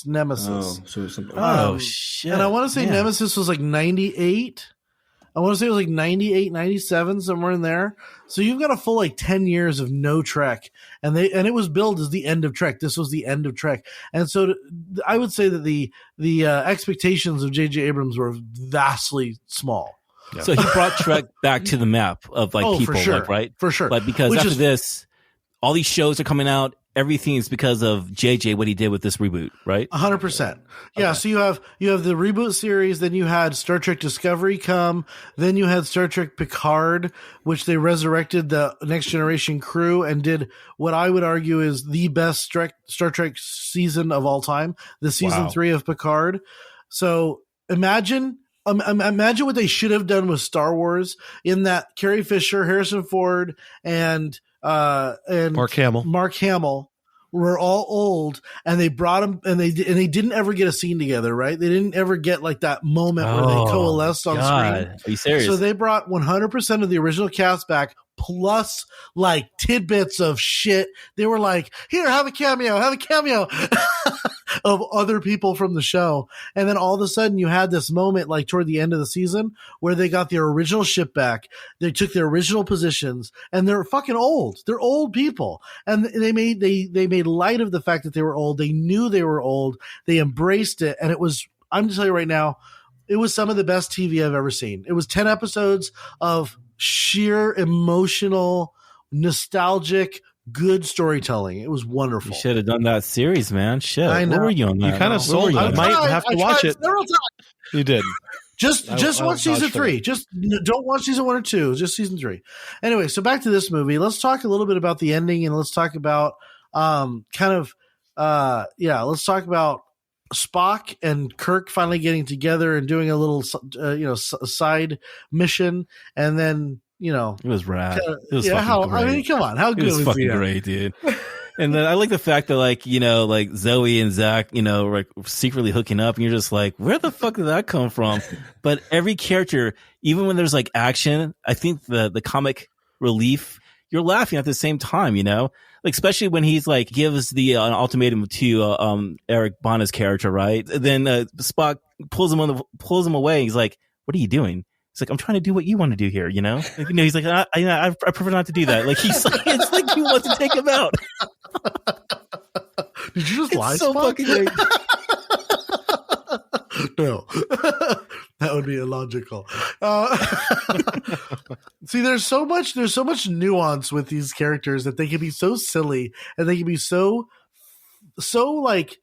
Oh, so something. Oh shit! And I want to say Nemesis was like 98. I want to say it was like 98, 97, somewhere in there. So you've got a full like 10 years of no Trek, and it was billed as the end of Trek. This was the end of Trek, and so I would say that the expectations of J.J. Abrams were vastly small. Yeah. So he brought Trek back to the map of like people, for sure. like, right? For sure. But because after this, all these shows are coming out. Everything is because of JJ, what he did with this reboot, right? 100%. Yeah. Okay. So you have the reboot series, then you had Star Trek Discovery come, then you had Star Trek Picard, which they resurrected the Next Generation crew and did what I would argue is the best Star Trek season of all time, the season 3 of Picard. So imagine what they should have done with Star Wars in that Carrie Fisher, Harrison Ford, and Mark Hamill were all old, and they brought them, and they didn't ever get a scene together, right? They didn't ever get like that moment where they coalesced on screen. Are you serious? So they brought 100% of the original cast back, plus like tidbits of shit. They were like, here, have a cameo of other people from the show. And then all of a sudden you had this moment like toward the end of the season where they got their original ship back. They took their original positions, and they're fucking old. They're old people. And they made light of the fact that they were old. They knew they were old. They embraced it. And it was, I'm just telling you right now, it was some of the best TV I've ever seen. It was 10 episodes of sheer emotional, nostalgic, good storytelling. It was wonderful. You should have done that series, man. Shit. I know. Where were you on that? You kind of sold. I might have to watch it. You did. Just watch season 3. Just don't watch season 1 or 2. Just season 3. Anyway, so back to this movie. Let's talk a little bit about the ending, and let's talk about let's talk about Spock and Kirk finally getting together and doing a little side mission, and then it was rad. It was fucking great. I mean, come on, how good was fucking great, dude. And then I like the fact that like Zoe and Zach, like secretly hooking up, and you're just like, where the fuck did that come from? But every character, even when there's like action, I think the comic relief, you're laughing at the same time, like especially when he's like gives the an ultimatum to Eric Bana's character, right? Then Spock pulls him away. He's like, what are you doing? He's like, I'm trying to do what you want to do here, Like, he's like, I prefer not to do that. Like he's like, it's like he wants to take him out. Did you just lie? So Spock? fucking great. No, that would be illogical. See, there's so much nuance with these characters that they can be so silly, and they can be so like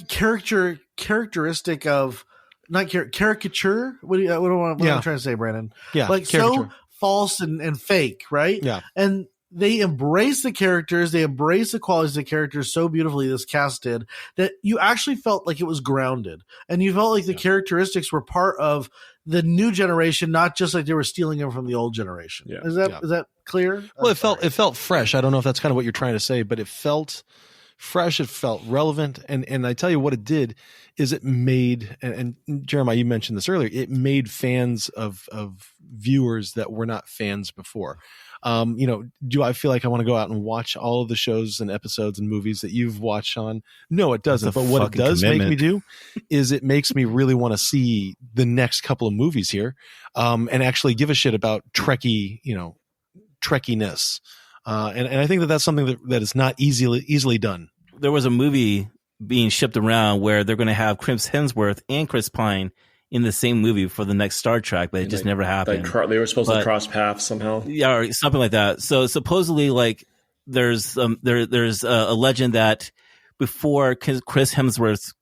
characteristic of not caricature. What am I trying to say, Brandon? Yeah, like caricature. So false and fake, right? Yeah, and they embrace the characters, they embrace the qualities of the characters so beautifully, this cast did, that you actually felt like it was grounded. And you felt like the characteristics were part of the new generation, not just like they were stealing them from the old generation. Yeah. Is that clear? Well, it felt fresh. I don't know if that's kind of what you're trying to say, but it felt fresh. It felt relevant. And I tell you what it did is it made, and Jeremiah, you mentioned this earlier, it made fans of viewers that were not fans before. Do I feel like I want to go out and watch all of the shows and episodes and movies that you've watched, Sean? No, it doesn't. But what it does make me do is it makes me really want to see the next couple of movies here, and actually give a shit about Trekkiness. And I think that's something that is not easily done. There was a movie being shipped around where they're going to have Chris Hemsworth and Chris Pine in the same movie for the next Star Trek, but it just never happened. They were supposed to cross paths somehow. Yeah, or something like that. So supposedly, like, there's a legend that before Chris Hemsworth's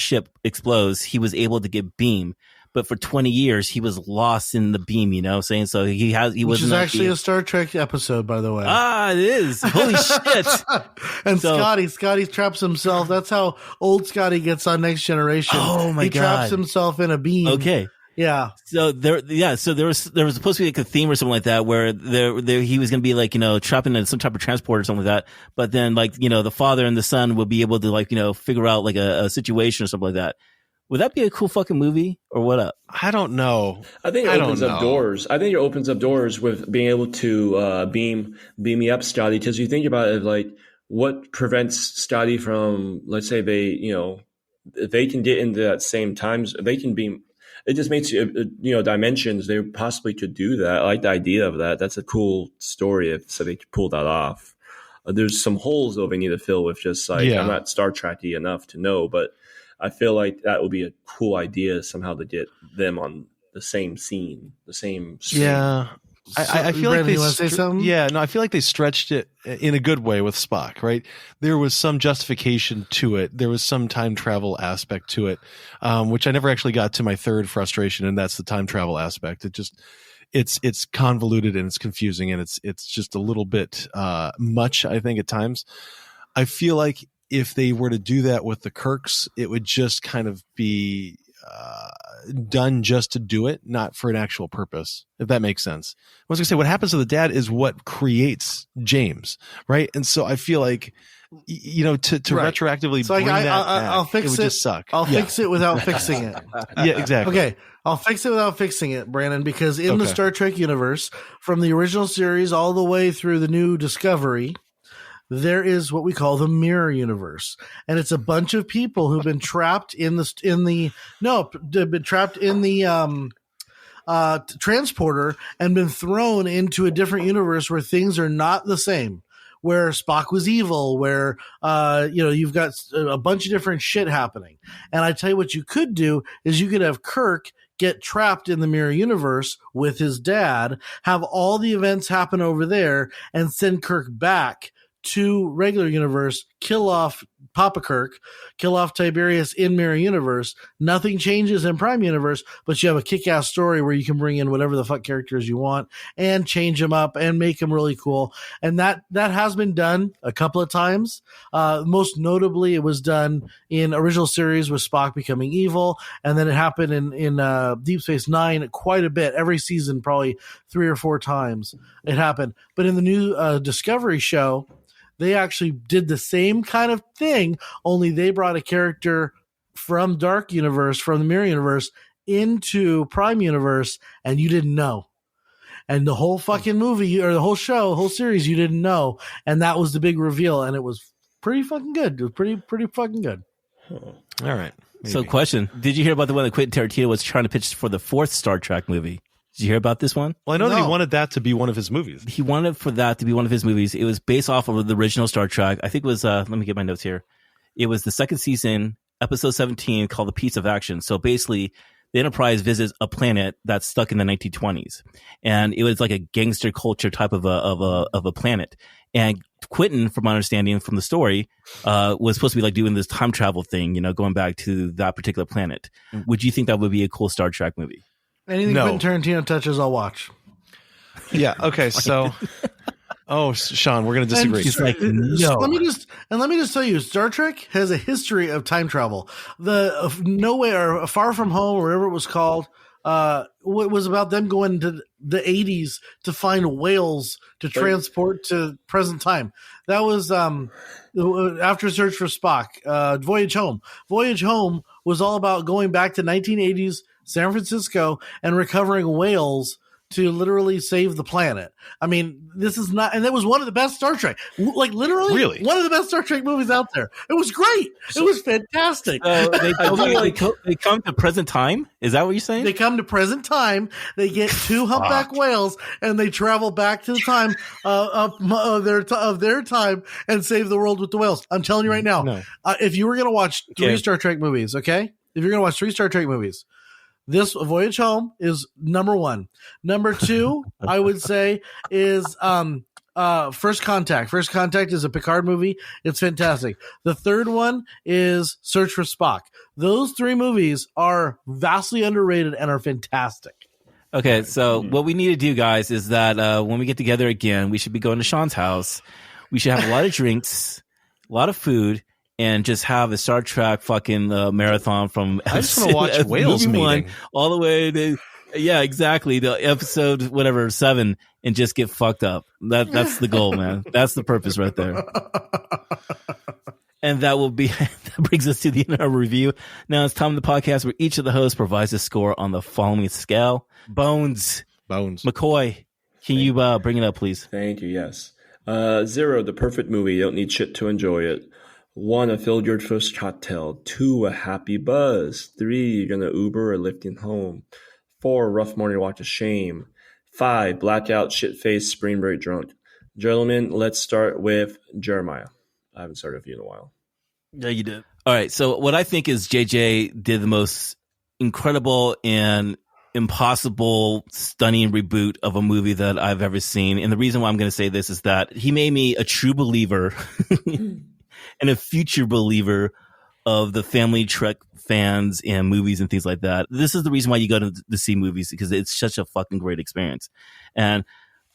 ship explodes, he was able to get beam. But for 20 years, he was lost in the beam, you know what I'm saying? So he wasn't. Which is actually a Star Trek episode, by the way. Ah, it is. Holy shit. And Scotty traps himself. That's how old Scotty gets on Next Generation. Oh my God. He traps himself in a beam. Okay. Yeah. So there was supposed to be like a theme or something like that where he was going to be like, trapped in some type of transport or something like that. But then like, the father and the son will be able to like, figure out like a situation or something like that. Would that be a cool fucking movie or what up? I don't know. I think it opens up doors. I think it opens up doors with being able to beam me up, Scotty. Because you think about it, like what prevents Scotty from, let's say if they can get into that same times, they can beam. It just makes dimensions. They possibly could do that. I like the idea of that. That's a cool story so they could pull that off. There's some holes though they need to fill with. Just like I'm not Star Trek-y enough to know, but I feel like that would be a cool idea somehow to get them on the same scene, the same screen. Yeah. I feel like you want to say something? Yeah, no, I feel like they stretched it in a good way with Spock, right? There was some justification to it. There was some time travel aspect to it, which I never actually got to my third frustration, and that's the time travel aspect. It's convoluted and it's confusing, and it's just a little bit much, I think, at times. I feel like if they were to do that with the Kirks, it would just kind of be done just to do it, not for an actual purpose, if that makes sense. I was going to say, what happens to the dad is what creates James, right? And so I feel like, to retroactively bring that I'll back, fix it would just suck. I'll fix it without fixing it. Yeah, exactly. Okay, I'll fix it without fixing it, Brandon, because in the Star Trek universe, from the original series all the way through the new Discovery, there is what we call the mirror universe, and it's a bunch of people who've been trapped in the transporter and been thrown into a different universe where things are not the same, where Spock was evil, where you've got a bunch of different shit happening. And I tell you what you could do is you could have Kirk get trapped in the mirror universe with his dad, have all the events happen over there, and send Kirk back to regular universe, kill off Papa Kirk, kill off Tiberius in mirror universe. Nothing changes in Prime universe, but you have a kick-ass story where you can bring in whatever the fuck characters you want and change them up and make them really cool. And that has been done a couple of times. Most notably, it was done in original series with Spock becoming evil, and then it happened in Deep Space Nine quite a bit. Every season, probably 3 or 4 times it happened. But in the new Discovery show, they actually did the same kind of thing, only they brought a character from Dark Universe, from the Mirror Universe, into Prime Universe, and you didn't know. And the whole fucking movie, or the whole show, whole series, you didn't know. And that was the big reveal, and it was pretty fucking good. It was pretty fucking good. All right. Maybe. So question, did you hear about the one that Quentin Tarantino was trying to pitch for the 4th Star Trek movie? Did you hear about this one? Well, I know that he wanted that to be one of his movies. He wanted for that to be one of his movies. It was based off of the original Star Trek. I think it was, let me get my notes here. It was the 2nd season, episode 17, called The Piece of Action. So basically, the Enterprise visits a planet that's stuck in the 1920s. And it was like a gangster culture type of a planet. And Quentin, from my understanding from the story, was supposed to be like doing this time travel thing, going back to that particular planet. Would you think that would be a cool Star Trek movie? Anything Quentin Tarantino touches, I'll watch. Yeah. Okay. So, Sean, we're going to disagree. He's like, no. Let me just tell you, Star Trek has a history of time travel. The Nowhere, Far From Home, or whatever it was called, what was about them going to the 80s to find whales to transport to present time. That was After Search for Spock. Voyage Home. Voyage Home was all about going back to 1980s San Francisco and recovering whales to literally save the planet. I mean, this is not, and it was one of the best Star Trek, like literally Really? one of the best Star Trek movies out there. It was great. It was fantastic. They come to present time. Is that what you're saying? They come to present time. They get 2 humpback whales, and they travel back to the time of their time and save the world with the whales. I'm telling you right now, No. if you were going to watch 3 Star Trek movies, okay, if you're going to watch 3 Star Trek movies, this Voyage Home is number 1. Number 2, I would say, is First Contact. First Contact is a Picard movie. It's fantastic. The third one is Search for Spock. Those 3 movies are vastly underrated and are fantastic. Okay, so what we need to do, guys, is that when we get together again, we should be going to Sean's house. We should have a lot of drinks, a lot of food, and just have a Star Trek fucking marathon from I just want to watch whales movie meeting. 1 all the way to exactly, the episode whatever 7, and just get fucked up. That's the goal, man. That's the purpose right there. And that brings us to the end of our review. Now it's time to the podcast where each of the hosts provides a score on the following scale. Bones McCoy, can you bring it up, please? Thank you. Yes. 0, the perfect movie. You don't need shit to enjoy it. 1, a filled your first cocktail. 2, a happy buzz. 3, you're gonna Uber or lifting home. 4, rough morning walk to shame. 5, blackout, shit-faced, spring break drunk. Gentlemen, let's start with Jeremiah. I haven't started with you in a while. Yeah, you did. All right. So what I think is JJ did the most incredible and impossible, stunning reboot of a movie that I've ever seen. And the reason why I'm going to say this is that he made me a true believer and a future believer of the family Trek fans and movies and things like that. This is the reason why you go to see movies, because it's such a fucking great experience. And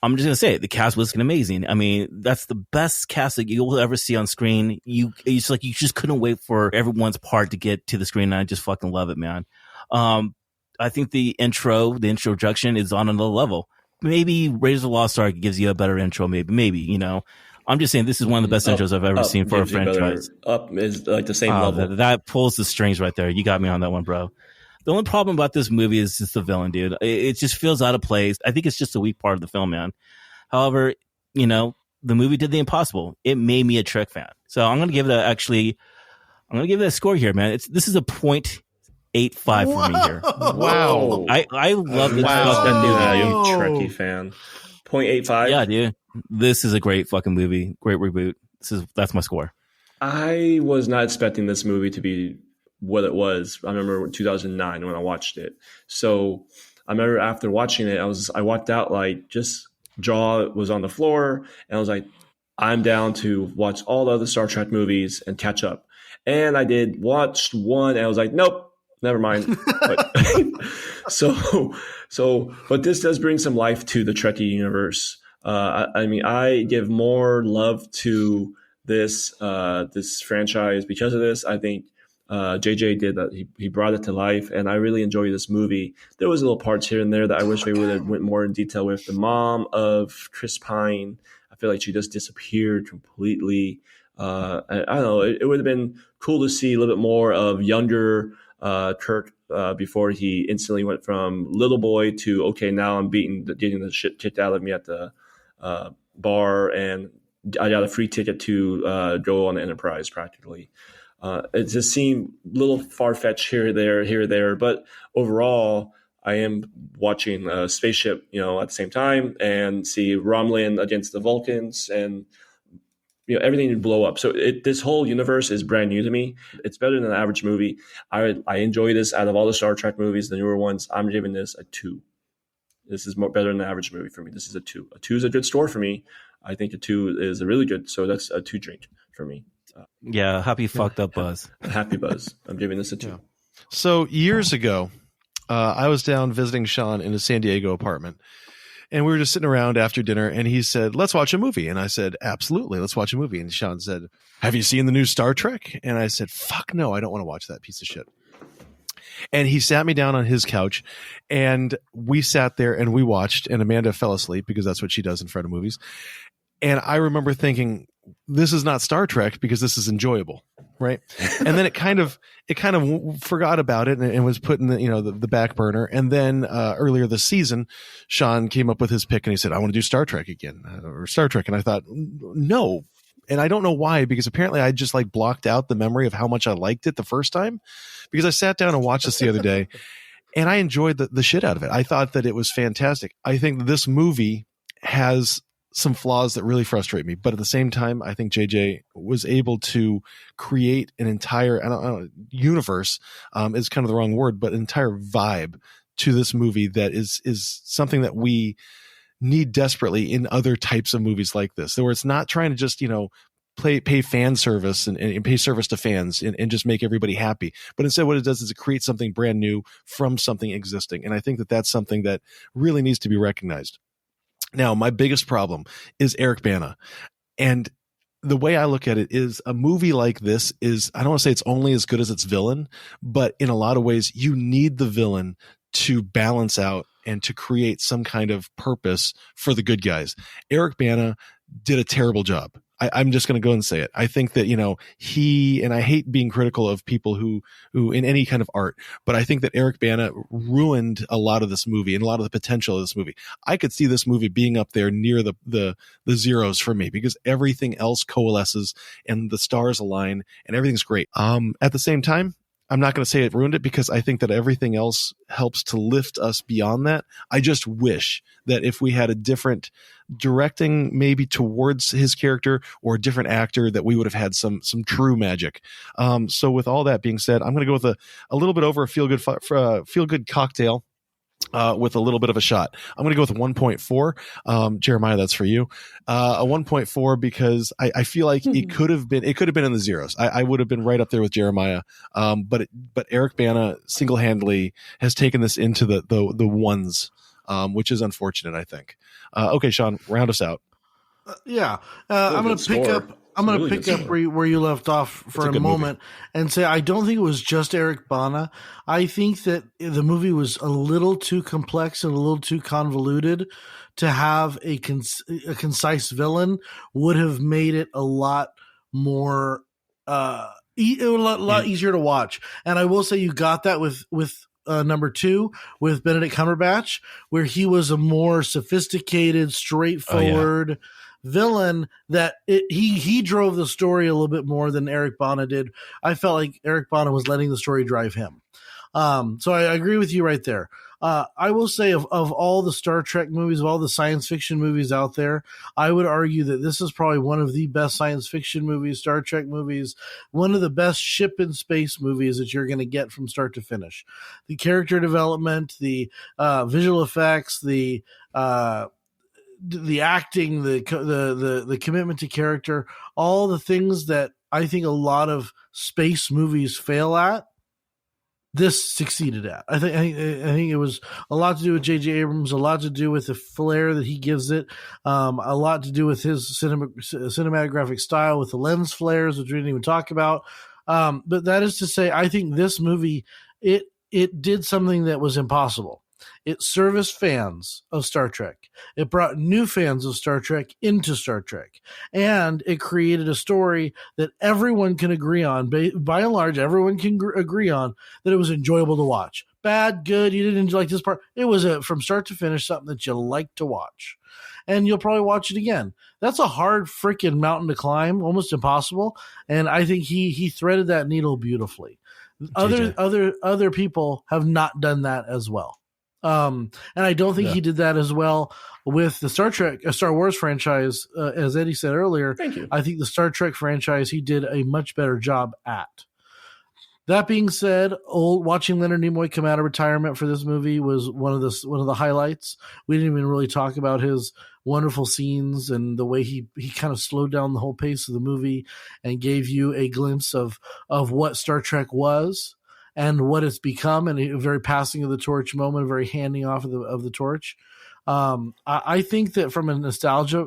I'm just going to say it, the cast was amazing. I mean, that's the best cast that you'll ever see on screen. It's like you just couldn't wait for everyone's part to get to the screen, and I just fucking love it, man. I think the introduction is on another level. Maybe Raiders of the Lost Ark gives you a better intro, maybe, you know. I'm just saying this is one of the best intros I've ever seen for a franchise. Up is like the same level. That pulls the strings right there. You got me on that one, bro. The only problem about this movie is just the villain, dude. It just feels out of place. I think it's just a weak part of the film, man. However, you know, the movie did the impossible. It made me a Trek fan. So I'm going to give it a score here, man. This is a 0.85 for me here. Wow. I love this. That you Trekkie fan. 0.85? Yeah, dude. This is a great fucking movie. Great reboot. That's my score. I was not expecting this movie to be what it was. I remember 2009 when I watched it. So I remember after watching it, I walked out like just jaw was on the floor, and I was like, I'm down to watch all the other Star Trek movies and catch up. And I did watch one, and I was like, nope, never mind. But but this does bring some life to the Trekkie universe. I mean, I give more love to this franchise because of this. I think JJ did that. He brought it to life, and I really enjoyed this movie. There was little parts here and there that I wish they would have went more in detail with. The mom of Chris Pine, I feel like she just disappeared completely. I don't know. It would have been cool to see a little bit more of younger Kirk before he instantly went from little boy to, okay, now I'm getting the shit kicked out of me at the bar, and I got a free ticket to go on the Enterprise practically. It just seemed a little far-fetched here or there, but overall, I am watching a spaceship, at the same time, and see Romulan against the Vulcans, and everything would blow up. So this whole universe is brand new to me. It's better than an average movie. I enjoy this out of all the Star Trek movies, the newer ones. I'm giving this a 2. This is better than an average movie for me. This is a 2. A 2 is a good score for me. I think a 2 is a really good. So that's a 2 drink for me. Yeah, happy fucked up buzz. Happy buzz. I'm giving this a 2. Yeah. So years ago, I was down visiting Sean in his San Diego apartment, and we were just sitting around after dinner, and he said, let's watch a movie. And I said, absolutely, let's watch a movie. And Sean said, have you seen the new Star Trek? And I said, fuck no, I don't want to watch that piece of shit. And he sat me down on his couch, and we sat there and we watched, and Amanda fell asleep because that's what she does in front of movies. And I remember thinking, this is not Star Trek because this is enjoyable. Right. And then it kind of forgot about it and was put in the back burner. And then earlier this season, Sean came up with his pick and he said, I want to do Star Trek again or Star Trek. And I thought, no. And I don't know why, because apparently I just like blocked out the memory of how much I liked it the first time, because I sat down and watched this the other day and I enjoyed the shit out of it. I thought that it was fantastic. I think that this movie has some flaws that really frustrate me, but at the same time, I think JJ was able to create an entire, I don't know, universe is kind of the wrong word, but an entire vibe to this movie that is something that we need desperately in other types of movies like this, where it's not trying to just, pay fan service and pay service to fans and just make everybody happy. But instead what it does is it creates something brand new from something existing. And I think that that's something that really needs to be recognized. Now, my biggest problem is Eric Bana. And the way I look at it is a movie like this is, I don't want to say it's only as good as its villain, but in a lot of ways, you need the villain to balance out and to create some kind of purpose for the good guys. Eric Bana did a terrible job. I'm just going to go and say it. I think that, and I hate being critical of people who in any kind of art, but I think that Eric Bana ruined a lot of this movie and a lot of the potential of this movie. I could see this movie being up there near the zeros for me, because everything else coalesces and the stars align and everything's great. At the same time, I'm not going to say it ruined it, because I think that everything else helps to lift us beyond that. I just wish that if we had a different directing maybe towards his character or a different actor, that we would have had some true magic. So with all that being said, I'm going to go with a little bit over a feel good cocktail. With a little bit of a shot. I'm going to go with a 1.4. Jeremiah, that's for you. A 1.4 because I feel like it could have been in the zeros. I would have been right up there with Jeremiah. But Eric Bana single-handedly has taken this into the ones, which is unfortunate, I think. Okay, Sean, round us out. I'm going to pick up. I'm going to pick up where you left off for a moment and say I don't think it was just Eric Bana. I think that the movie was a little too complex and a little too convoluted to have a concise villain. Would have made it a lot more a lot easier to watch. And I will say you got that with number 2 with Benedict Cumberbatch, where he was a more sophisticated, straightforward villain that he drove the story a little bit more than Eric Bana did. I felt like Eric Bana was letting the story drive him. So I agree with you right there. I will say of all the Star Trek movies, of all the science fiction movies out there, I would argue that this is probably one of the best science fiction movies, Star Trek movies, one of the best ship in space movies that you're going to get from start to finish. The character development, the visual effects, the acting, the commitment to character, all the things that I think a lot of space movies fail at, this succeeded at. I think it was a lot to do with J.J. Abrams, a lot to do with the flair that he gives it, a lot to do with his cinematographic style with the lens flares, which we didn't even talk about. But that is to say, I think this movie, it did something that was impossible. It serviced fans of Star Trek. It brought new fans of Star Trek into Star Trek. And it created a story that everyone can agree on. By and large, everyone can agree on that it was enjoyable to watch. Bad, good, you didn't like this part. It was from start to finish something that you like to watch. And you'll probably watch it again. That's a hard freaking mountain to climb, almost impossible. And I think he threaded that needle beautifully. Other people have not done that as well. And I don't think he did that as well with the Star Wars franchise. As Eddie said earlier, thank you. I think the Star Trek franchise, he did a much better job at. That being said, watching Leonard Nimoy come out of retirement for this movie was one of the highlights. We didn't even really talk about his wonderful scenes and the way he kind of slowed down the whole pace of the movie and gave you a glimpse of what Star Trek was and what it's become, and a very passing of the torch moment, a very handing off of the torch. I think that from a nostalgia,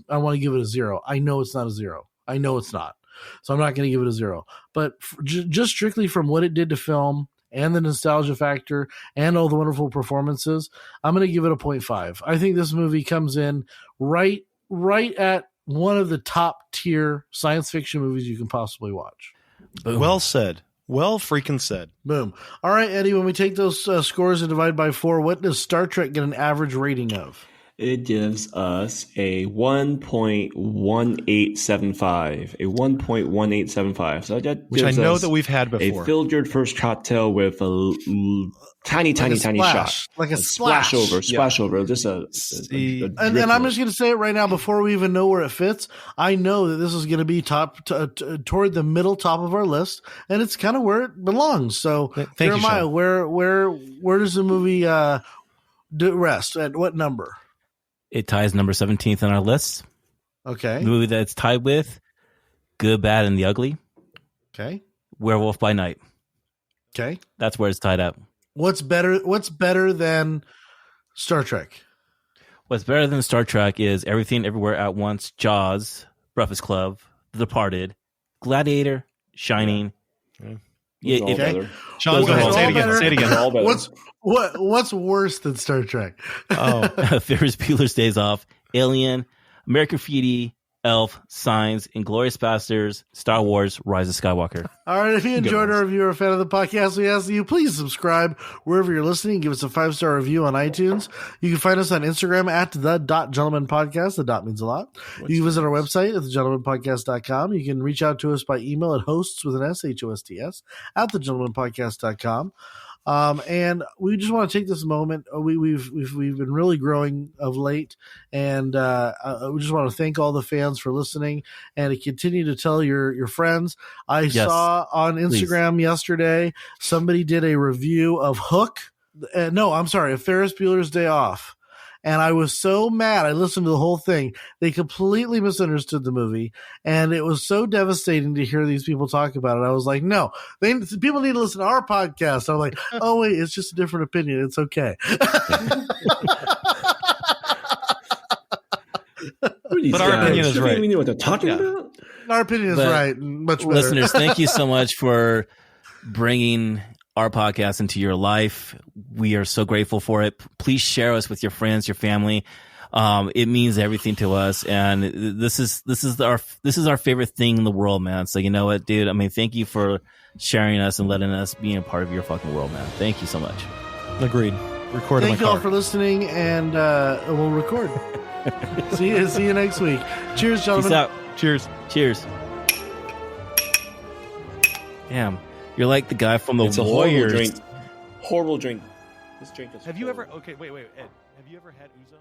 I want to give it a 0. I know it's not a 0. I know it's not. So I'm not going to give it a 0. But just strictly from what it did to film and the nostalgia factor and all the wonderful performances, I'm going to give it a 0.5. I think this movie comes in right at one of the top tier science fiction movies you can possibly watch. Boom. Well said. Well freaking said. Boom. All right, Eddie, when we take those scores and divide by 4, what does Star Trek get an average rating of? It gives us a 1.1875. A 1.1875. So that Which I gives know us that we've had before. a filled first cocktail with a tiny splash. shot. Like a splash. Splash over. Just a And I'm just going to say it right now before we even know where it fits. I know that this is going to be toward the middle top of our list, and it's kind of where it belongs. So, Thank you, Jeremiah, Sean. where does the movie rest? At what number? It ties number 17th on our list. Okay. The movie that's tied with Good, Bad, and the Ugly, Okay. Werewolf by Night. Okay. That's where it's tied up. What's better than Star Trek? What's better than Star Trek is Everything Everywhere at Once, Jaws, Breakfast Club, The Departed, Gladiator, Shining. It's all better. Sean, go ahead. Say it again. Say it It's again. all better. What's worse than Star Trek? Oh, Ferris Bueller's Days Off, Alien, American Graffiti, Elf, Signs, Inglourious Basterds, Star Wars, Rise of Skywalker. All right, if you enjoyed our review or a fan of the podcast, we ask that you please subscribe wherever you're listening. Give us a 5-star review on iTunes. You can find us on Instagram at the.gentlemanpodcast. The dot means a lot. You can visit our website at thegentlemanpodcast.com. You can reach out to us by email at hosts with an S, HOSTS, at thegentlemanpodcast.com. And we just want to take this moment. We've been really growing of late, and we just want to thank all the fans for listening and to continue to tell your friends. I saw on Instagram yesterday somebody did a review of Hook. Of Ferris Bueller's Day Off. And I was so mad. I listened to the whole thing. They completely misunderstood the movie. And it was so devastating to hear these people talk about it. I was like, no, people need to listen to our podcast. I'm like, oh, wait, it's just a different opinion. It's okay. But our opinion is right. We know what they're talking about. Our opinion is right. Much better. Listeners, thank you so much for bringing our podcast into your life. We are so grateful for it. Please share us with your friends, your family. It means everything to us, and this is our favorite thing in the world, man. So you know what, dude? I mean, thank you for sharing us and letting us be a part of your fucking world, man. Thank you so much. agreed. Record in my Thank you all car. for listening, and we'll record. See you next week. Cheers, gentlemen. Peace out. Cheers. Cheers. Damn, you're like the guy from the It's a Warriors. horrible drink. Horrible drink. This drink is Have you horrible. ever? Okay, wait, Ed. Have you ever had ouzo?